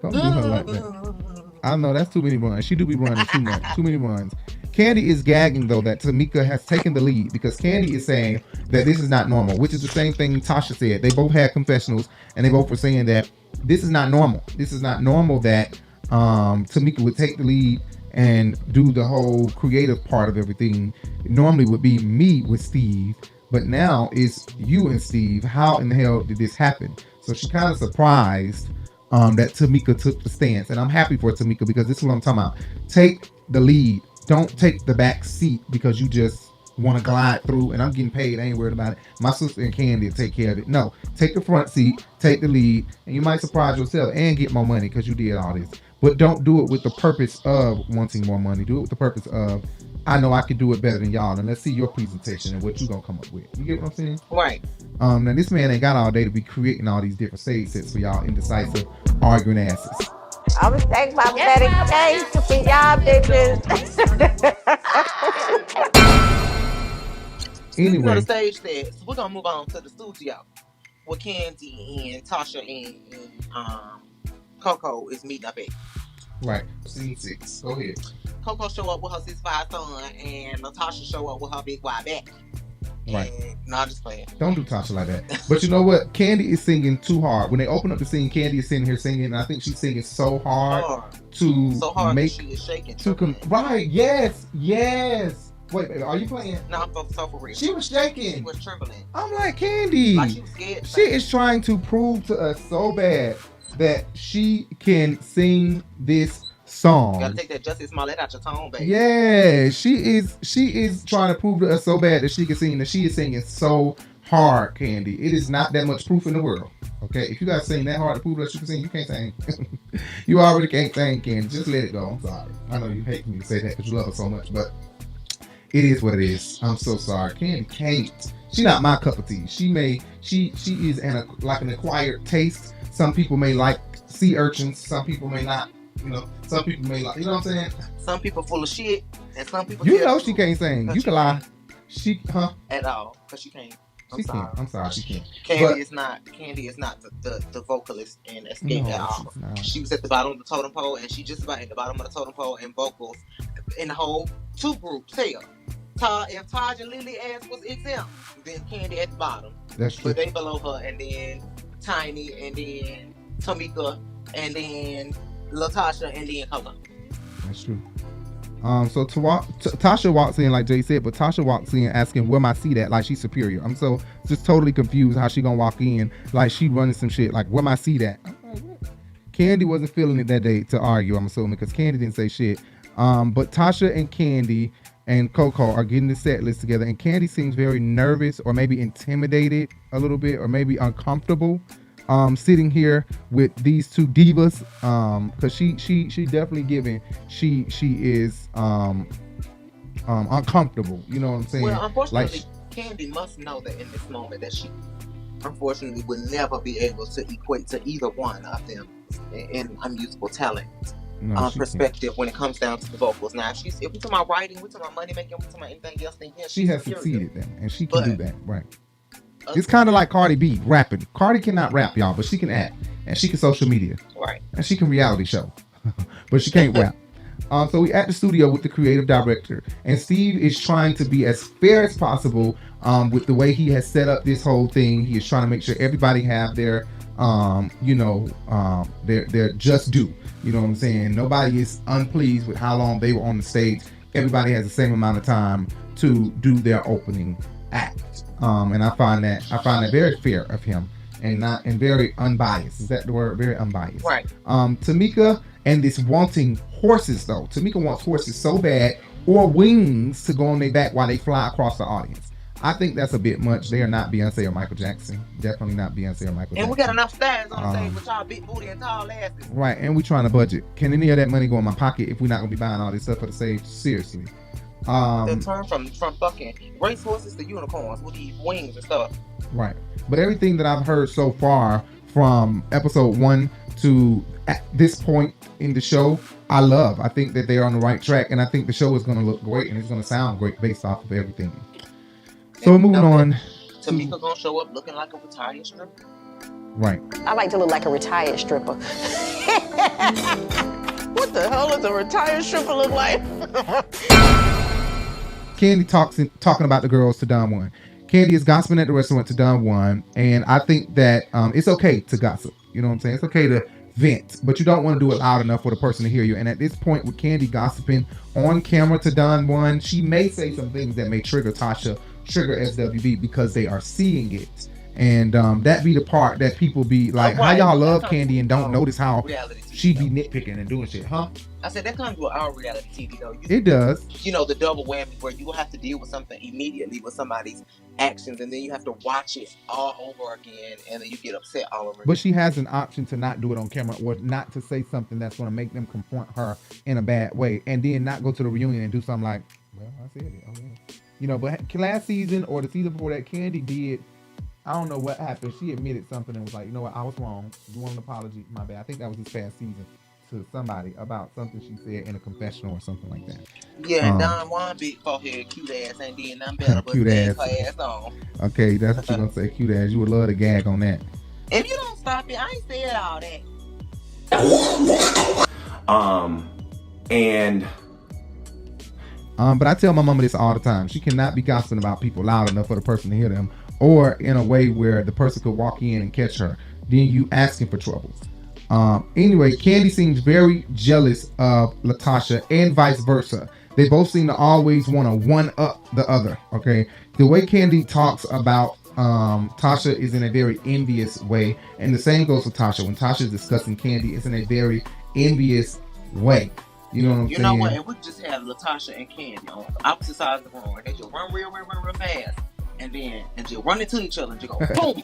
Don't do her like that. I know that's too many runs. She do be running too much. Too many runs. Candy is gagging though that Tamika has taken the lead because Candy is saying that this is not normal, which is the same thing Tasha said. They both had confessionals and they both were saying that this is not normal. This is not normal that Tamika would take the lead and do the whole creative part of everything. It normally would be me with Steve, but now it's you and Steve. How in the hell did this happen? So she's kind of surprised that Tamika took the stance, and I'm happy for Tamika because this is what I'm talking about. Take the lead. Don't take the back seat because you just want to glide through and I'm getting paid. I ain't worried about it. My sister and Candy will take care of it. No, take the front seat, take the lead, and you might surprise yourself and get more money because you did all this. But don't do it with the purpose of wanting more money. Do it with the purpose of, I know I can do it better than y'all, and let's see your presentation and what you gonna come up with. You get what I'm saying? Right. Now this man ain't got all day to be creating all these different stage sets for y'all indecisive arguing asses. I'm gonna take my medication for y'all bitches. Anyway, the stage sets. We're gonna move on to the studio where Candy and Tasha and Coco is meeting up at. Right. Scene 6. Go ahead. Coco show up with her 6'5" son, and Natasha show up with her big wide back. Right. No, I'm just playing. Don't do Tasha like that. But you know what? Candy is singing too hard. When they open up the scene, Candy is sitting here singing, and I think she's singing so hard to make. She is shaking. Right. Yes. Wait, baby, are you playing? No, I'm so for real. She was shaking. She was trembling. I'm like, Candy. Like she was scared. She is trying to prove to us so bad that she can sing this song. You gotta take that Justice Smollett out your tone, baby. Yeah, she is trying to prove to us so bad that she can sing, that she is singing so hard, Candy. It is not that much proof in the world. Okay, if you gotta sing that hard to prove that you can sing, you can't sing. You already can't sing, Candy. Just let it go. I'm sorry. I know you hate me to say that because you love her so much, but it is what it is. I'm so sorry. Candy can't. She's not my cup of tea. She is like an acquired taste. Some people may like sea urchins. Some people may not. Some people may like. You know what I'm saying? Some people full of shit, and some people. You know she can't sing. You can lie. She at all because she can't. She can't. I'm sorry, she can't. Candy is not the vocalist in Xscape at all. She was at the bottom of the totem pole, and she just about at the bottom of the totem pole in vocals in the whole two groups here. If Taj and LaLee ass was exempt, then Candy at the bottom. That's true. But they below her, and then Tiny, and then Tamika, and then Latasha, and then Color. That's true. So Tasha walks in like Jay said, but Tasha walks in asking where my seat at, like she's superior. I'm so just totally confused how she gonna walk in like she running some shit, like where my seat at. Candy wasn't feeling it that day to argue, I'm assuming, because Candy didn't say shit. But Tasha and Candy and Coco are getting the set list together, and Candy seems very nervous or maybe intimidated a little bit or maybe uncomfortable sitting here with these two divas, because she definitely giving she is uncomfortable, you know what I'm saying? Well, unfortunately, like, Candy must know that in this moment that she unfortunately would never be able to equate to either one of them in a musical talent perspective when it comes down to the vocals. Now, if we talking about writing, we talking about money making, we talking about anything else, then she has succeeded then, and she can do that, right? It's kind of like Cardi B rapping. Cardi cannot rap, y'all, but she can act, and she can social media, right? And she can reality show, but she can't rap. So we at the studio with the creative director, and Steve is trying to be as fair as possible with the way he has set up this whole thing. He is trying to make sure everybody have their their just due. You know what I'm saying? Nobody is unpleased with how long they were on the stage. Everybody has the same amount of time to do their opening act. And I find that very fair of him and very unbiased. Is that the word? Very unbiased. Right. Tamika and this wanting horses though. Tamika wants horses so bad, or wings to go on their back while they fly across the audience. I think that's a bit much. They are not Beyonce or Michael Jackson. Definitely not Beyonce or Michael Jackson. And we got enough stars on stage with y'all big booty and tall asses. Right, and we trying to budget. Can any of that money go in my pocket if we're not gonna be buying all this stuff for the stage? Seriously. The turn from fucking racehorses to unicorns with these wings and stuff. Right. But everything that I've heard so far from episode 1 to at this point in the show, I love. I think that they're on the right track, and I think the show is going to look great and it's going to sound great based off of everything. So moving on. Tamika gonna show up looking like a retired stripper. Right. I like to look like a retired stripper. What the hell does a retired stripper look like? Candy talking about the girls to Don Juan. Candy is gossiping at the restaurant to Don Juan, and I think that it's okay to gossip. You know what I'm saying? It's okay to vent, but you don't want to do it loud enough for the person to hear you. And at this point, with Candy gossiping on camera to Don Juan, she may say some things that may trigger Tasha, trigger SWV, because they are seeing it. And that be the part that people be like, how y'all love Candy and don't notice how she be nitpicking and doing shit, huh? I said that comes with our reality TV though. It does. You know, the double whammy where you will have to deal with something immediately with somebody's actions, and then you have to watch it all over again, and then you get upset all over again. But she has an option to not do it on camera, or not to say something that's going to make them confront her in a bad way, and then not go to the reunion and do something like, well, I said it. Okay. You know, but last season or the season before that, Candy did, I don't know what happened. She admitted something and was like, you know what, I was wrong. You want an apology? My bad. I think that was this past season, to somebody about something she said in a confessional or something like that. Yeah, Don Juan big forehead, cute ass ain't doing nothing better but cute ass. her ass on. Okay, that's what you're gonna say, cute ass. You would love to gag on that. If you don't stop it, I ain't said all that. But I tell my mama this all the time. She cannot be gossiping about people loud enough for the person to hear them, or in a way where the person could walk in and catch her. Then you asking for trouble. Anyway, Candy seems very jealous of Latasha and vice versa. They both seem to always want to one-up the other, okay? The way Candy talks about Tasha is in a very envious way, and the same goes for Tasha. When Tasha is discussing Candy, it's in a very envious way. You know what I'm saying? You know what? And we just have Latasha and Candy on opposite sides of the room, and they just run real fast. And just run into each other and just go boom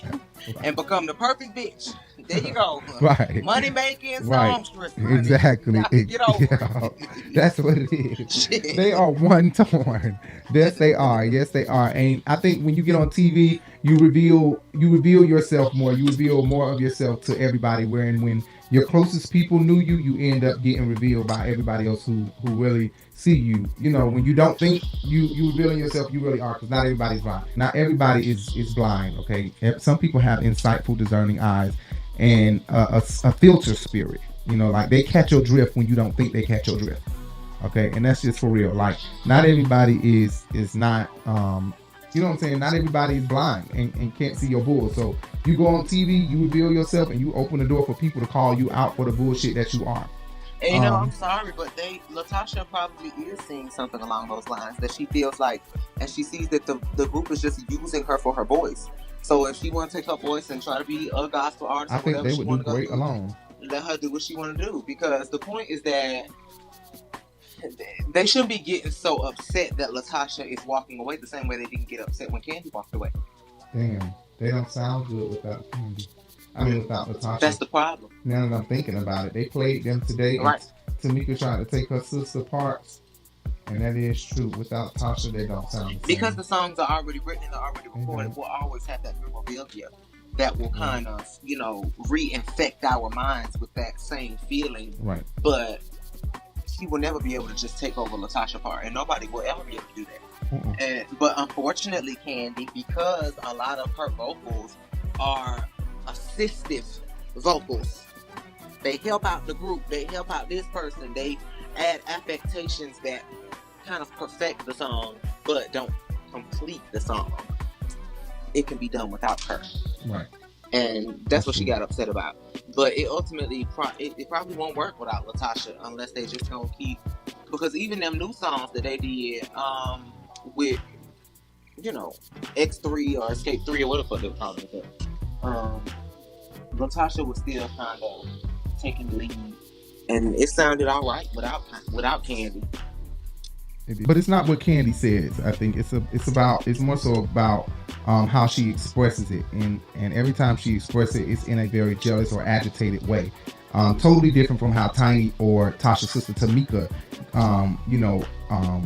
and become the perfect bitch There you go. Right. Money making Right. songstress. Exactly. Get over Yeah. That's what it is. Shit. They are one torn. Yes, they are. Yes, they are. And I think when you get on TV, you reveal yourself more. You reveal more of yourself to everybody. Wherein when your closest people knew you, you end up getting revealed by everybody else who really see you. You know, when you don't think you revealing yourself, you really are, because not everybody's blind. Not everybody is blind. Okay, some people have insightful, discerning eyes and a filter spirit. You know, like they catch your drift when you don't think they catch your drift. Okay, and that's just for real. Like, not everybody is not you know what I'm saying? Not everybody is blind and can't see your bull. So you go on TV, you reveal yourself, and you open the door for people to call you out for the bullshit that you are. And you know, I'm sorry, but Latasha probably is seeing something along those lines, that she feels like, and she sees that the group is just using her for her voice. So if she want to take her voice and try to be a gospel artist, I think they would do great alone. Let her do what she want to do, because the point is that they shouldn't be getting so upset that Latasha is walking away the same way they didn't get upset when Kandi walked away. Damn, they don't sound good without Kandi. I mean, without Latasha. That's the problem. Now that I'm thinking about it, they played them today. Right. Tamika tried to take her sister parts, and that is true. Without Tasha, they don't sound the same. Because the songs are already written and they're already recorded, we'll always have that memorabilia that will kind of, you know, reinfect our minds with that same feeling. Right. But she will never be able to just take over Latasha's part, and nobody will ever be able to do that. But unfortunately, Kandi, because a lot of her vocals are assistive vocals, they help out the group, they help out this person, they add affectations that kind of perfect the song but don't complete the song. It can be done without her. Right. And that's what she got upset about. But it ultimately it probably won't work without Latasha, unless they just gonna keep, because even them new songs that they did with, you know, X3 or Xscape 3 or whatever they were calling it, Latasha was still kind of taking the lead, and it sounded all right without Kandi. But it's not what Kandi says. I think it's more so about how she expresses it, and every time she expresses it, it's in a very jealous or agitated way. Totally different from how Tiny or Tasha's sister Tamika,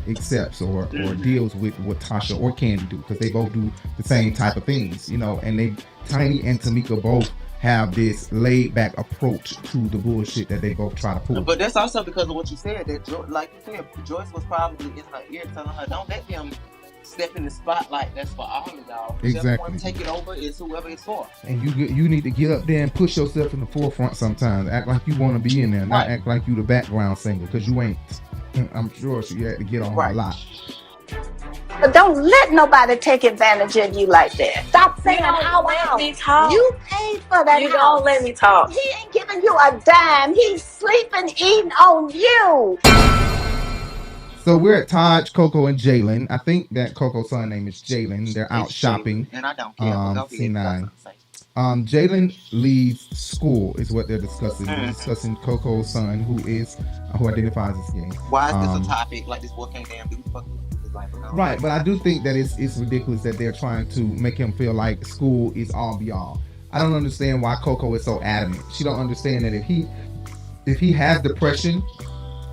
accepts or deals with what Tasha or Kandi do, because they both do the same type of things, you know. And Tiny and Tamika both have this laid back approach to the bullshit that they both try to pull. But that's also because of what you said, that like you said, Joyce was probably in her ear telling her, don't let them step in the spotlight. That's for all of y'all. Exactly. Whoever take it over is whoever it's for. And you need to get up there and push yourself in the forefront sometimes. Act like you want to be in there, not act like you the background singer, because you ain't. I'm sure she had to get on her a lot. But don't let nobody take advantage of you like that. Stop saying how you paid for that. You don't let me talk. He ain't giving you a dime. He's sleeping, eating on you. So we're at Taj, Coco, and Jalen. I think that Coco's son name is Jalen. They're out shopping. And I don't care. C9. Jalen leaves school is what they're discussing. They're discussing Coco's son, who identifies as gay. Why is this a topic? Like, this boy can't damn do fucking his life around. Right, but I do think that it's ridiculous that they're trying to make him feel like school is all be all. I don't understand why Coco is so adamant. She don't understand that if he has depression,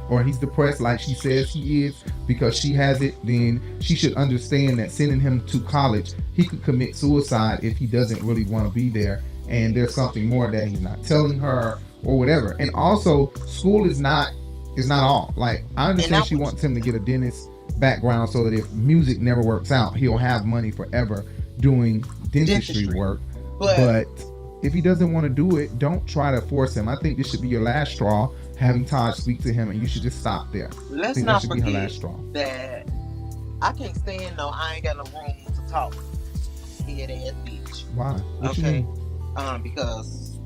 or he's depressed like she says he is because she has it, then she should understand that sending him to college, he could commit suicide if he doesn't really want to be there, and there's something more that he's not telling her or whatever. And also, school is not all. Like, I understand she wants him to get a dentist background so that if music never works out, he'll have money forever doing dentistry work. But if he doesn't want to do it, don't try to force him. I think this should be your last straw, having Taj speak to him, and you should just stop there. Let's not forget that I can't stand I ain't got no room to talk head ass bitch. Why? What you mean? Because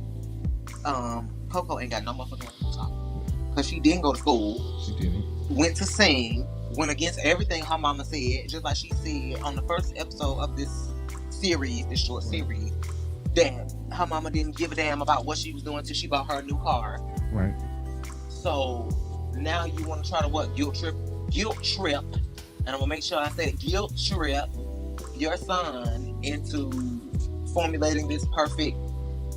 Coco ain't got no motherfucking room to talk. Because she didn't go to school. She didn't. Went to sing. Went against everything her mama said. Just like she said on the first episode of this series, this short series, that her mama didn't give a damn about what she was doing till she bought her a new car. Right. So now you want to try to guilt trip, and I'm gonna make sure I say guilt trip your son into formulating this perfect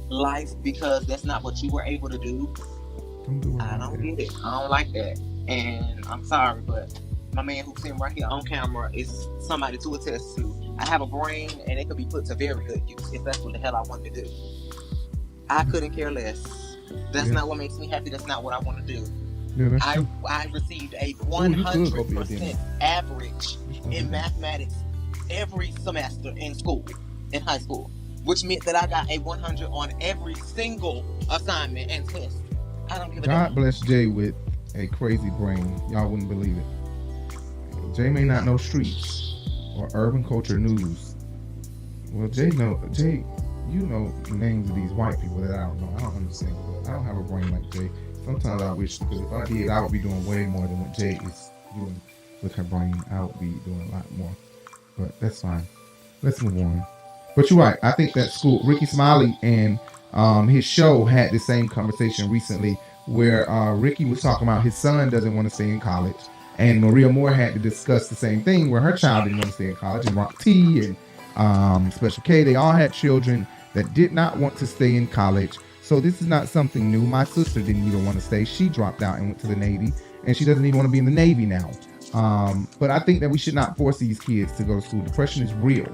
life because that's not what you were able to do. I don't get it. I don't like that. And I'm sorry, but my man who's sitting right here on camera is somebody to attest to. I have a brain and it could be put to very good use if that's what the hell I want to do. I couldn't care less. That's not what makes me happy. That's not what I want to do. Yeah, I received a 100% average in mathematics every semester in school, in high school, which meant that I got a 100 on every single assignment and test. I don't give a damn. God bless Jay with a crazy brain. Y'all wouldn't believe it. Jay may not know streets or urban culture news. Well, Jay, you know names of these white people that I don't know. I don't understand. I don't have a brain like Jay. Sometimes I wish, because if I did, I would be doing way more than what Jay is doing with her brain. I would be doing a lot more. But that's fine. Let's move on. But you're right. I think that school, Ricky Smiley and his show had the same conversation recently where Ricky was talking about his son doesn't want to stay in college. And Maria Moore had to discuss the same thing where her child didn't want to stay in college. And Rock T and Special K, they all had children that did not want to stay in college. So this is not something new. My sister didn't even want to stay. She dropped out and went to the Navy, and she doesn't even want to be in the Navy now. But I think that we should not force these kids to go to school. Depression is real.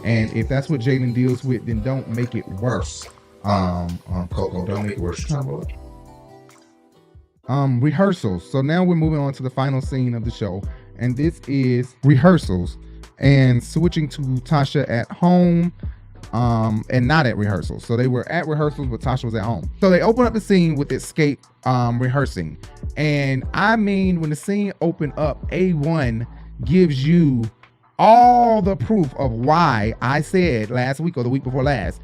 And if that's what Jaden deals with, then don't make it worse. Coco, don't make it worse. Rehearsals. So now we're moving on to the final scene of the show. And this is rehearsals. And switching to Tasha at home. And not at rehearsals. So they were at rehearsals, but Tasha was at home. So they open up the scene with Xscape rehearsing. And I mean, when the scene opened up, A1 gives you all the proof of why I said last week or the week before last,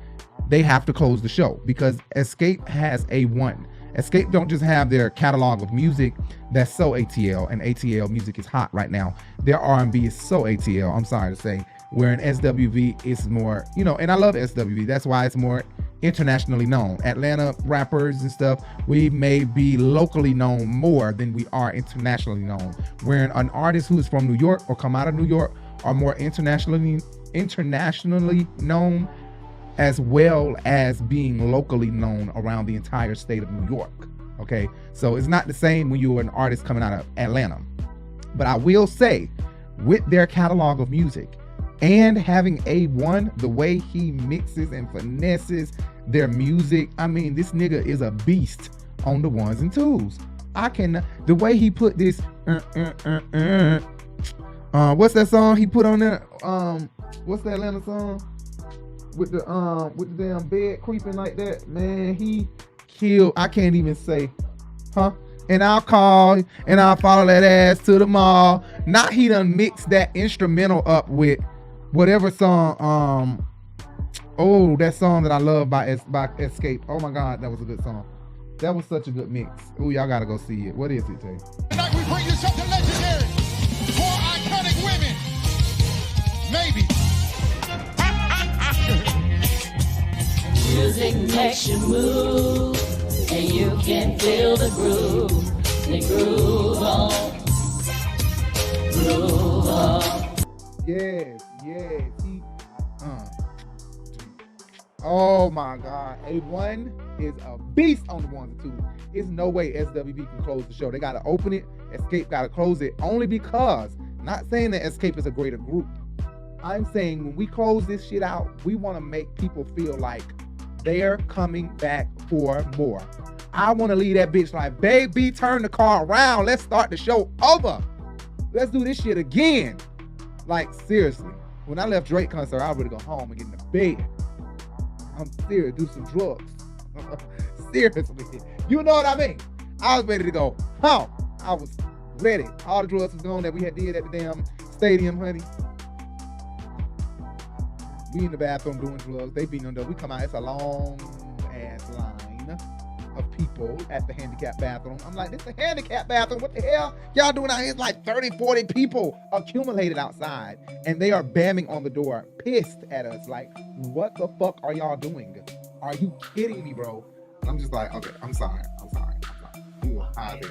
they have to close the show, because Xscape has A1. Xscape don't just have their catalog of music that's so ATL, and ATL music is hot right now. Their R&B is so ATL, I'm sorry to say. Where in SWV is more, you know, and I love SWV. That's why it's more internationally known. Atlanta rappers and stuff, we may be locally known more than we are internationally known. Where an artist who is from New York or come out of New York are more internationally known, as well as being locally known around the entire state of New York. Okay, so it's not the same when you're an artist coming out of Atlanta. But I will say, with their catalog of music, and having A1, the way he mixes and finesses their music, I mean, this nigga is a beast on the ones and twos. The way he put this, what's that song he put on there? What's that Atlanta song? With the damn bed creeping like that, man, he killed. I can't even say, and I'll call and I'll follow that ass to the mall. Not he done mixed that instrumental up with whatever song, that song that I love by Xscape. Oh my God, that was a good song. That was such a good mix. Oh, y'all gotta go see it. What is it, Jay? Tonight we bring you something legendary. 4 iconic women. Maybe. Music makes you move, and you can feel the groove. The groove on. Groove on. Yes. Oh my God. A1 is a beast on the ones and twos. There's no way SWV can close the show. They gotta open it. Xscape gotta close it, only because, not saying that Xscape is a greater group. I'm saying when we close this shit out, we want to make people feel like they're coming back for more. I want to leave that bitch like, baby, turn the car around. Let's start the show over. Let's do this shit again. Like, seriously. When I left Drake concert, I was ready to go home and get in the bed. I'm serious, do some drugs. Seriously. You know what I mean? I was ready to go home. I was ready. All the drugs was gone that we had did at the damn stadium, honey. We in the bathroom doing drugs. They beating on the. We come out. It's a long ass line of people at the handicap bathroom. I'm like, this is a handicap bathroom. What the hell y'all doing out here? It's like 30, 40 people accumulated outside, and they are bamming on the door, pissed at us. Like, what the fuck are y'all doing? Are you kidding me, bro? I'm just like, okay, I'm sorry. You were high there.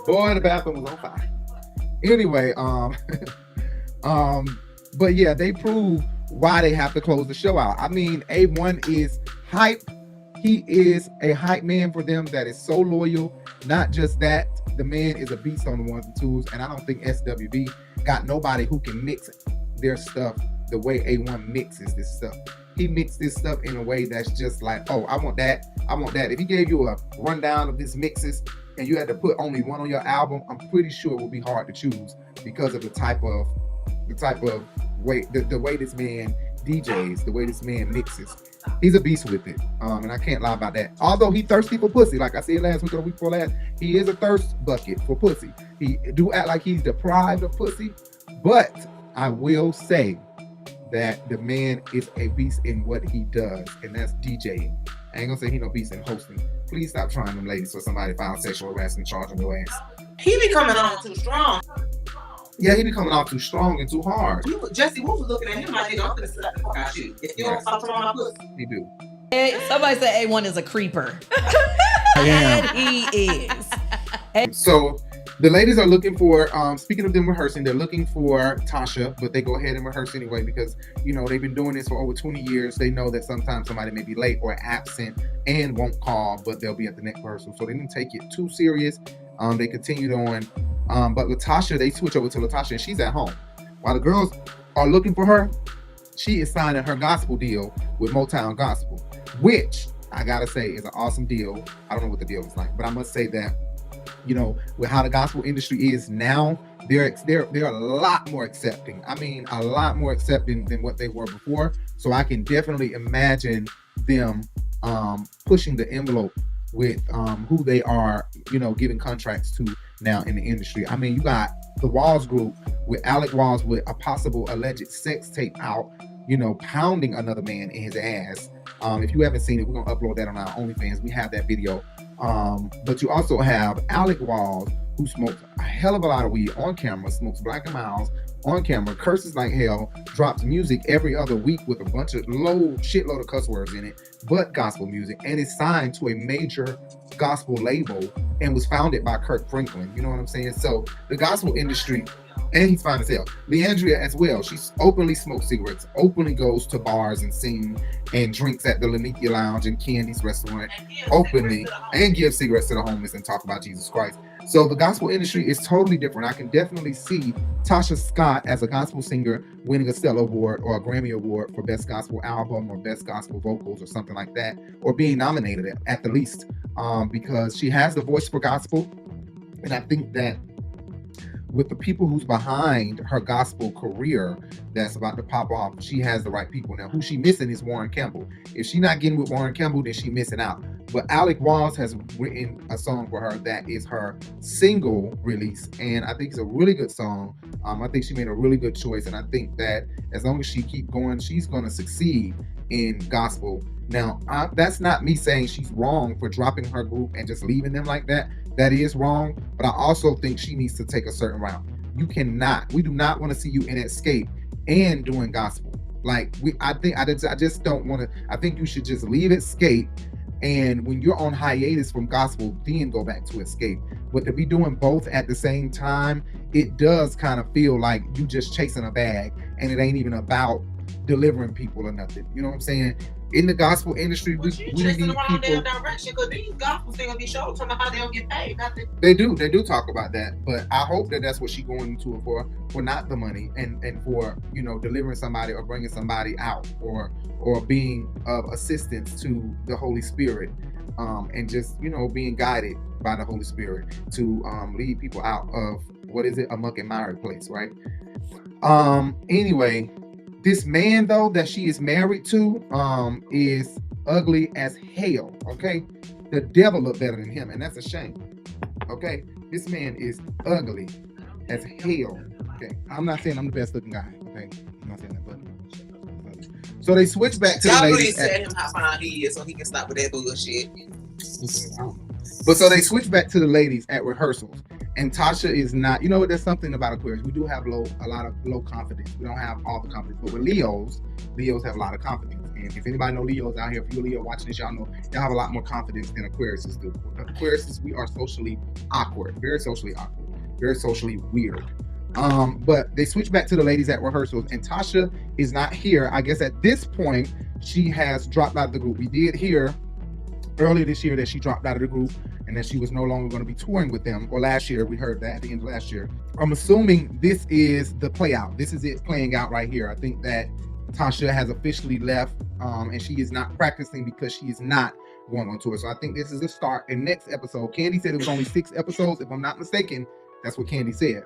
Boy, the bathroom was on fire. Anyway, but yeah, they prove why they have to close the show out. I mean, A1 is hype. He is a hype man for them that is so loyal. Not just that, the man is a beast on the ones and twos, and I don't think SWV got nobody who can mix their stuff the way A1 mixes this stuff. He mixed this stuff in a way that's just like, oh, I want that, I want that. If he gave you a rundown of his mixes and you had to put only one on your album, I'm pretty sure it would be hard to choose because of the type of way, the way this man DJs, the way this man mixes. He's a beast with it, and I can't lie about that. Although he thirsty for pussy, like I said last week or the week before last, he is a thirst bucket for pussy. He do act like he's deprived of pussy, but I will say that the man is a beast in what he does, and that's DJing. I ain't gonna say he no beast in hosting. Please stop trying them ladies for somebody found sexual harassment charge on your ass. He be coming on too strong. Yeah, he be coming off too strong and too hard. Jesse Wolf was looking at him like, I'm gonna slap the fuck out you. If you don't stop throwing my pussy. He do. Hey, somebody said A1 is a creeper. And he is. So the ladies are looking for, speaking of them rehearsing, they're looking for Tasha, but they go ahead and rehearse anyway because, you know, they've been doing this for over 20 years. They know that sometimes somebody may be late or absent and won't call, but they'll be at the next rehearsal. So they didn't take it too serious. They continued on. But Latasha, they switch over to Latasha and she's at home. While the girls are looking for her, she is signing her gospel deal with Motown Gospel, which I gotta say is an awesome deal. I don't know what the deal is like, but I must say that, you know, with how the gospel industry is now, they're a lot more accepting. I mean, a lot more accepting than what they were before. So I can definitely imagine them pushing the envelope with who they are, you know, giving contracts to now in the industry. I mean, you got the Walls group with Alec Walls with a possible alleged sex tape out, you know, pounding another man in his ass. If you haven't seen it, we're gonna upload that on our OnlyFans. We have that video. But you also have Alec Walls, who smokes a hell of a lot of weed on camera, smokes Black and Miles on camera, curses like hell, drops music every other week with a bunch of shitload of cuss words in it, but gospel music, and is signed to a major gospel label and was founded by Kirk Franklin. You know what I'm saying? So the gospel industry, and he's fine as hell. Leandria as well. She openly smokes cigarettes, openly goes to bars and sing and drinks at the LaLee Lounge and Candy's restaurant openly, and gives cigarettes to the homeless and talk about Jesus Christ. So the gospel industry is totally different. I can definitely see Tasha Scott as a gospel singer winning a Stella Award or a Grammy Award for Best Gospel Album or Best Gospel Vocals or something like that, or being nominated at the least, because she has the voice for gospel. And I think that with the people who's behind her gospel career that's about to pop off, she has the right people. Now, who she missing is Warren Campbell. If she's not getting with Warren Campbell, then she missing out. But Alec Walls has written a song for her that is her single release, and I think it's a really good song. I think she made a really good choice, and I think that as long as she keep going, she's going to succeed in gospel. Now, that's not me saying she's wrong for dropping her group and just leaving them like that. That is wrong, but I also think she needs to take a certain route. We do not want to see you in Xscape and doing gospel. Like, I just don't want to. I think you should just leave Xscape, and when you're on hiatus from gospel, then go back to Xscape. But to be doing both at the same time, it does kind of feel like you just chasing a bag, and it ain't even about delivering people or nothing. You know what I'm saying? In the gospel industry, we need people. Direction, because these gospel singers be showing talking about how they don't get paid. Nothing. They do talk about that, but I hope that that's what she's going into it for not the money, and for, you know, delivering somebody or bringing somebody out, or being of assistance to the Holy Spirit, and just, you know, being guided by the Holy Spirit to lead people out of a muck and miry place, right? Anyway. This man, though, that she is married to is ugly as hell, okay? The devil look better than him, and that's a shame, okay? This man is ugly as hell, okay? I'm not saying I'm the best looking guy, okay? I'm not saying that, but... So they switch back to the ladies. Y'all tell him how fine he is so he can stop with that bullshit. But so they switch back to the ladies at rehearsals. And Tasha is not, you know what, there's something about Aquarius. We do have a lot of low confidence. We don't have all the confidence. But with Leos have a lot of confidence. And if anybody know Leos out here, if you're a Leo watching this, y'all know y'all have a lot more confidence than Aquariuses do. Aquariuses, we are socially awkward, very socially awkward, very socially weird. But they switch back to the ladies at rehearsals, and Tasha is not here. I guess at this point, she has dropped out of the group. We did hear earlier this year that she dropped out of the group and that she was no longer going to be touring with them. Or last year, we heard that at the end of last year. I'm assuming this is the play out. This is it playing out right here. I think that Tasha has officially left, and she is not practicing because she is not going on tour. So I think this is the start. And next episode, Candy said it was only 6 episodes. If I'm not mistaken, that's what Candy said.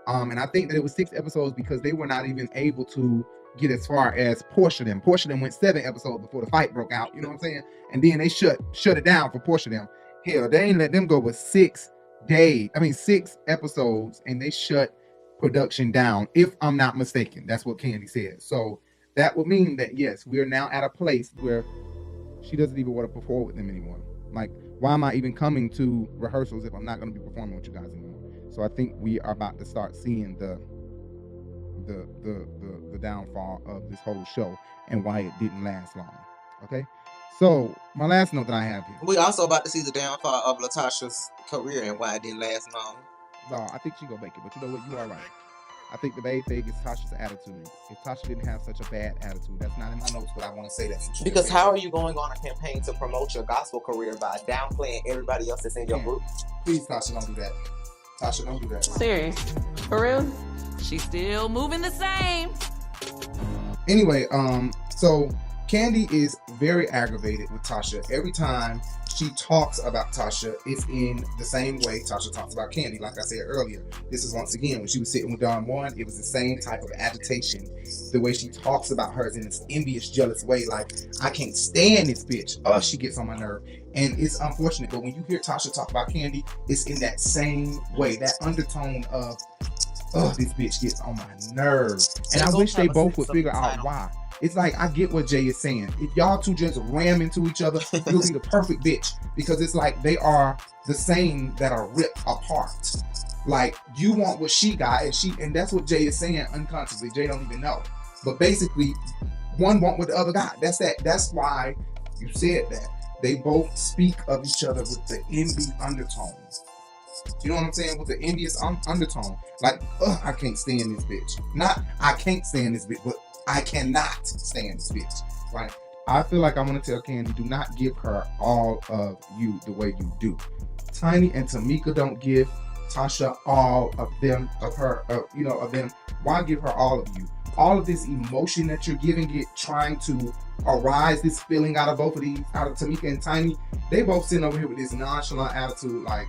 And I think that it was 6 episodes because they were not even able to get as far as Portia them. Portia them went 7 episodes before the fight broke out. You know what I'm saying? And then they shut it down for Portia them. Hell, they ain't let them go with 6 episodes, and they shut production down. If I'm not mistaken, that's what Candy said. So that would mean that yes, we're now at a place where she doesn't even want to perform with them anymore. Like, why am I even coming to rehearsals if I'm not going to be performing with you guys anymore? So I think we are about to start seeing the downfall of this whole show and why it didn't last long. Okay, so my last note that I have here. We also about to see the downfall of LaTasha's career and why it didn't last long. No, I think she gonna make it, but you know what? You are right. I think the main thing is Tasha's attitude. If Tasha didn't have such a bad attitude, that's not in my notes, but I want to say that. Because how are you going on a campaign to promote your gospel career by downplaying everybody else that's in your group? Please, Tasha, don't do that. Tasha, don't do that. Serious? For real? She's still moving the same. Anyway, so Candy is very aggravated with Tasha. Every time she talks about Tasha, it's in the same way Tasha talks about Candy. Like I said earlier, this is once again when she was sitting with Don Juan, it was the same type of agitation. The way she talks about her is in this envious, jealous way. Like, I can't stand this bitch. Oh, she gets on my nerve. And it's unfortunate, but when you hear Tasha talk about Candy, it's in that same way, that undertone of, oh, this bitch gets on my nerves. And I wish they both would figure out why. It's like, I get what Jay is saying. If y'all two just ram into each other, you'll be the perfect bitch. Because it's like they are the same that are ripped apart. Like, you want what she got, and that's what Jay is saying unconsciously. Jay don't even know. But basically, one want what the other got. That's why you said that. They both speak of each other with the envy undertone. You know what I'm saying? With the envious undertone. Like, I can't stand this bitch. Not, I can't stand this bitch, but I cannot stand this bitch. Right? I feel like I'm going to tell Candy, do not give her all of you the way you do. Tiny and Tamika don't give Tasha all of them, of them. Why give her all of you? All of this emotion that you're giving it, trying to arise this feeling out of both of these, out of Tamika and Tiny, they both sitting over here with this nonchalant attitude like,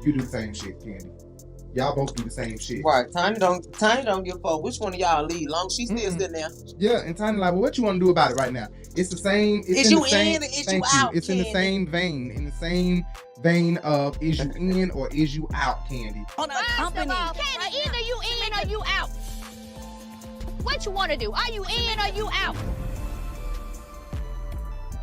you do the same shit, Candy. Y'all both do the same shit. Right. Tiny don't give a fuck which one of y'all lead. Long as she's still sitting there. Yeah, and Tiny like, well, what you want to do about it right now? It's the same. It's is in you the same, in or is you out? It's Candy? in the same vein. In the same vein of, is you in or is you out, Candy? On a company. Candy, either you in or you out. What you want to do? Are you in or you out?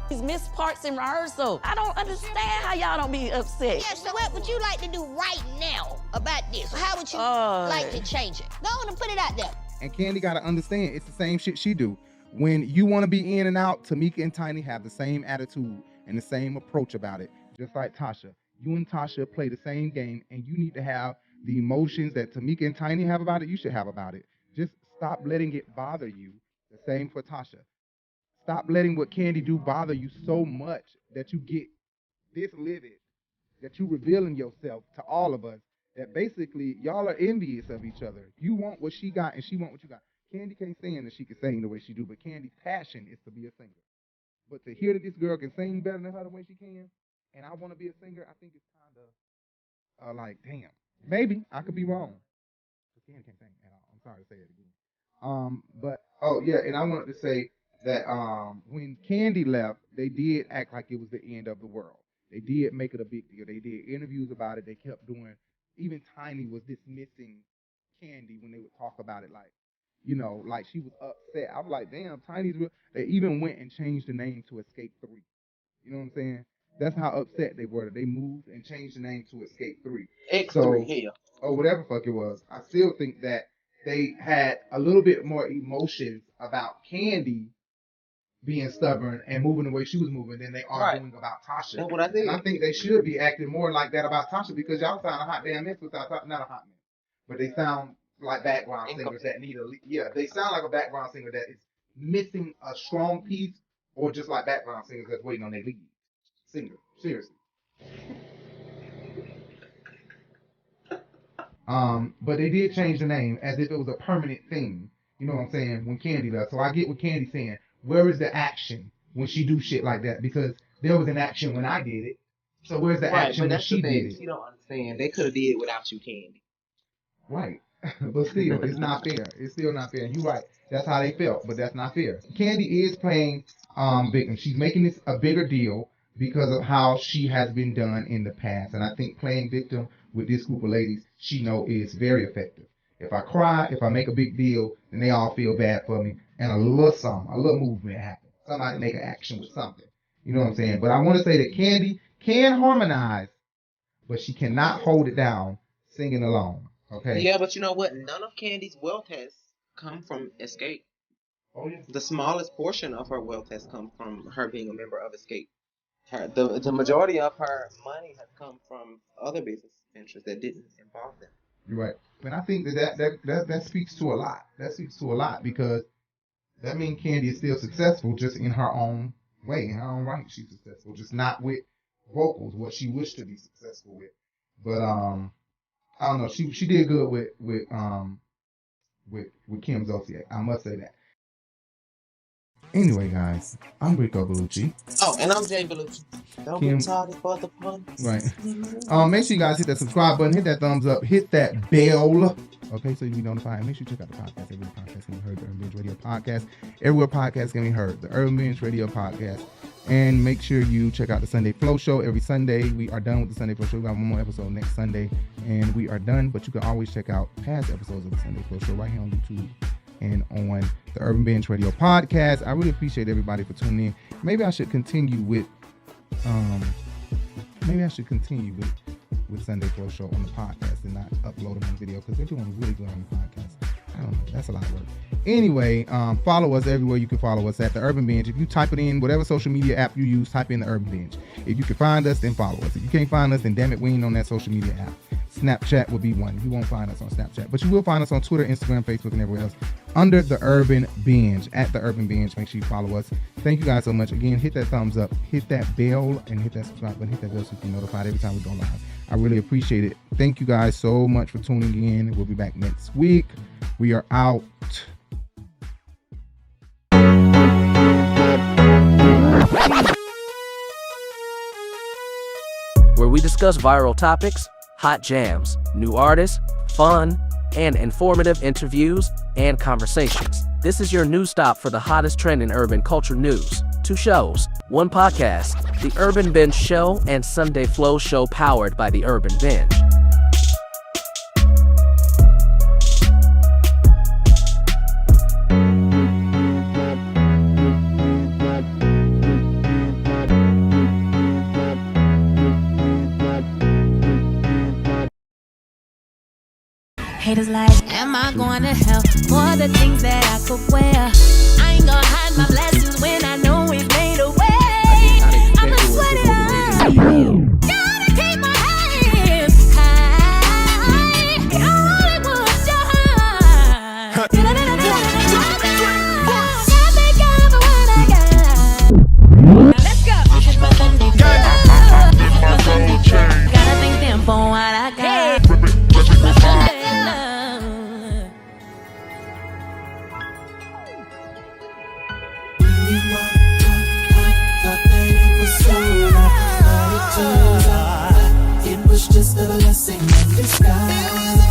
These missed parts in rehearsal. I don't understand how y'all don't be upset. Yeah, so what would you like to do right now about this? How would you like to change it? Go on and put it out there. And Candy got to understand, it's the same shit she do. When you want to be in and out, Tamika and Tiny have the same attitude and the same approach about it. Just like Tasha. You and Tasha play the same game, and you need to have the emotions that Tamika and Tiny have about it, you should have about it. Just stop letting it bother you. The same for Tasha. Stop letting what Candy do bother you so much that you get this livid, that you revealing yourself to all of us, that basically y'all are envious of each other. You want what she got and she want what you got. Candy can't sing that she can sing the way she do, but Candy's passion is to be a singer. But to hear that this girl can sing better than her the way she can, and I want to be a singer, I think it's kind of like, damn. Maybe I could be wrong. Candy can't sing at all. I'm sorry to say it again. But oh yeah, and I wanted to say that when Candy left, they did act like it was the end of the world. They did make it a big deal. They did interviews about it. They kept doing. Even Tiny was dismissing Candy when they would talk about it, like, you know, like she was upset. I was like, damn, Tiny's real. They even went and changed the name to Xscape 3. You know what I'm saying? That's how upset they were. They moved and changed the name to Xscape 3. X3 here. Or whatever the fuck it was. I still think that they had a little bit more emotions about Candy being stubborn and moving the way she was moving than they are doing about Tasha. That's what I think. And I think they should be acting more like that about Tasha because y'all sound a hot damn mess without Tasha. Not a hot mess, but they sound like background singers that need they sound like a background singer that is missing a strong piece, or just like background singers that's waiting on their lead singer. Seriously. But they did change the name as if it was a permanent thing. You know what I'm saying? When Kandi does. So I get what Kandi's saying. Where is the action when she do shit like that? Because there was an action when I did it. So where's the action when she did it? She don't understand. They could have did it without you, Kandi. Right. But still, it's not fair. It's still not fair. You're right. That's how they felt, but that's not fair. Kandi is playing victim. She's making this a bigger deal because of how she has been done in the past. And I think playing victim with this group of ladies, she know is very effective. If I cry, if I make a big deal, then they all feel bad for me. And a little movement happens. Somebody make an action with something. You know what I'm saying? But I want to say that Kandi can harmonize, but she cannot hold it down singing alone. Okay. Yeah, but you know what? None of Kandi's wealth has come from Xscape. Oh yeah. The smallest portion of her wealth has come from her being a member of Xscape. The majority of her money has come from other business ventures that didn't involve them. You're right. But I think that speaks to a lot. That speaks to a lot because that means Kandi is still successful just in her own way, in her own right. She's successful, just not with vocals, what she wished to be successful with. But I don't know. She did good with Kim Zolciak. I must say that. Anyway, guys, I'm Rico Bellucci. Oh, and I'm Jay Bellucci. Don't be tardy for the pun. Right. Make sure you guys hit that subscribe button, hit that thumbs up, hit that bell. Okay, so you be notified. Make sure you check out the podcast. Every podcast can be heard. The Urban Binge Radio Podcast. Everywhere podcasts can be heard. The Urban Binge Radio Podcast. And make sure you check out the Sunday Flow Show. Every Sunday, we are done with the Sunday Flow Show. We got one more episode next Sunday, and we are done. But you can always check out past episodes of the Sunday Flow Show right here on YouTube and on the Urban Binge Radio Podcast. I really appreciate everybody for tuning in. Maybe I should continue with Sunday Flow Show on the podcast and not upload them on video because they're doing really good on the podcast. I don't know. That's a lot of work. Anyway, follow us everywhere you can follow us at The Urban Binge. If you type it in, whatever social media app you use, type in The Urban Binge. If you can find us, then follow us. If you can't find us, then damn it, we ain't on that social media app. Snapchat will be one. You won't find us on Snapchat, but you will find us on Twitter, Instagram, Facebook, and everywhere else under The Urban Binge, at The Urban Binge. Make sure you follow us. Thank you guys so much. Again, hit that thumbs up, hit that bell, and hit that subscribe button, hit that bell so you can be notified every time we go live. I really appreciate it. Thank you guys so much for tuning in. We'll be back next week. We are out. Where we discuss viral topics, hot jams, new artists, fun, and informative interviews and conversations. This is your news stop for the hottest trend in urban culture news. 2 shows, 1 podcast, The Urban Binge Show and Sunday Flow Show, powered by The Urban Binge. Haters like, am I going to hell for the things that I could wear? I ain't gonna hide my blessings when I know He's made a way. I'ma sweat it out. Gotta keep my hands high. All it was just. Let's go. Gotta thank them for what I got. It was just a blessing in disguise.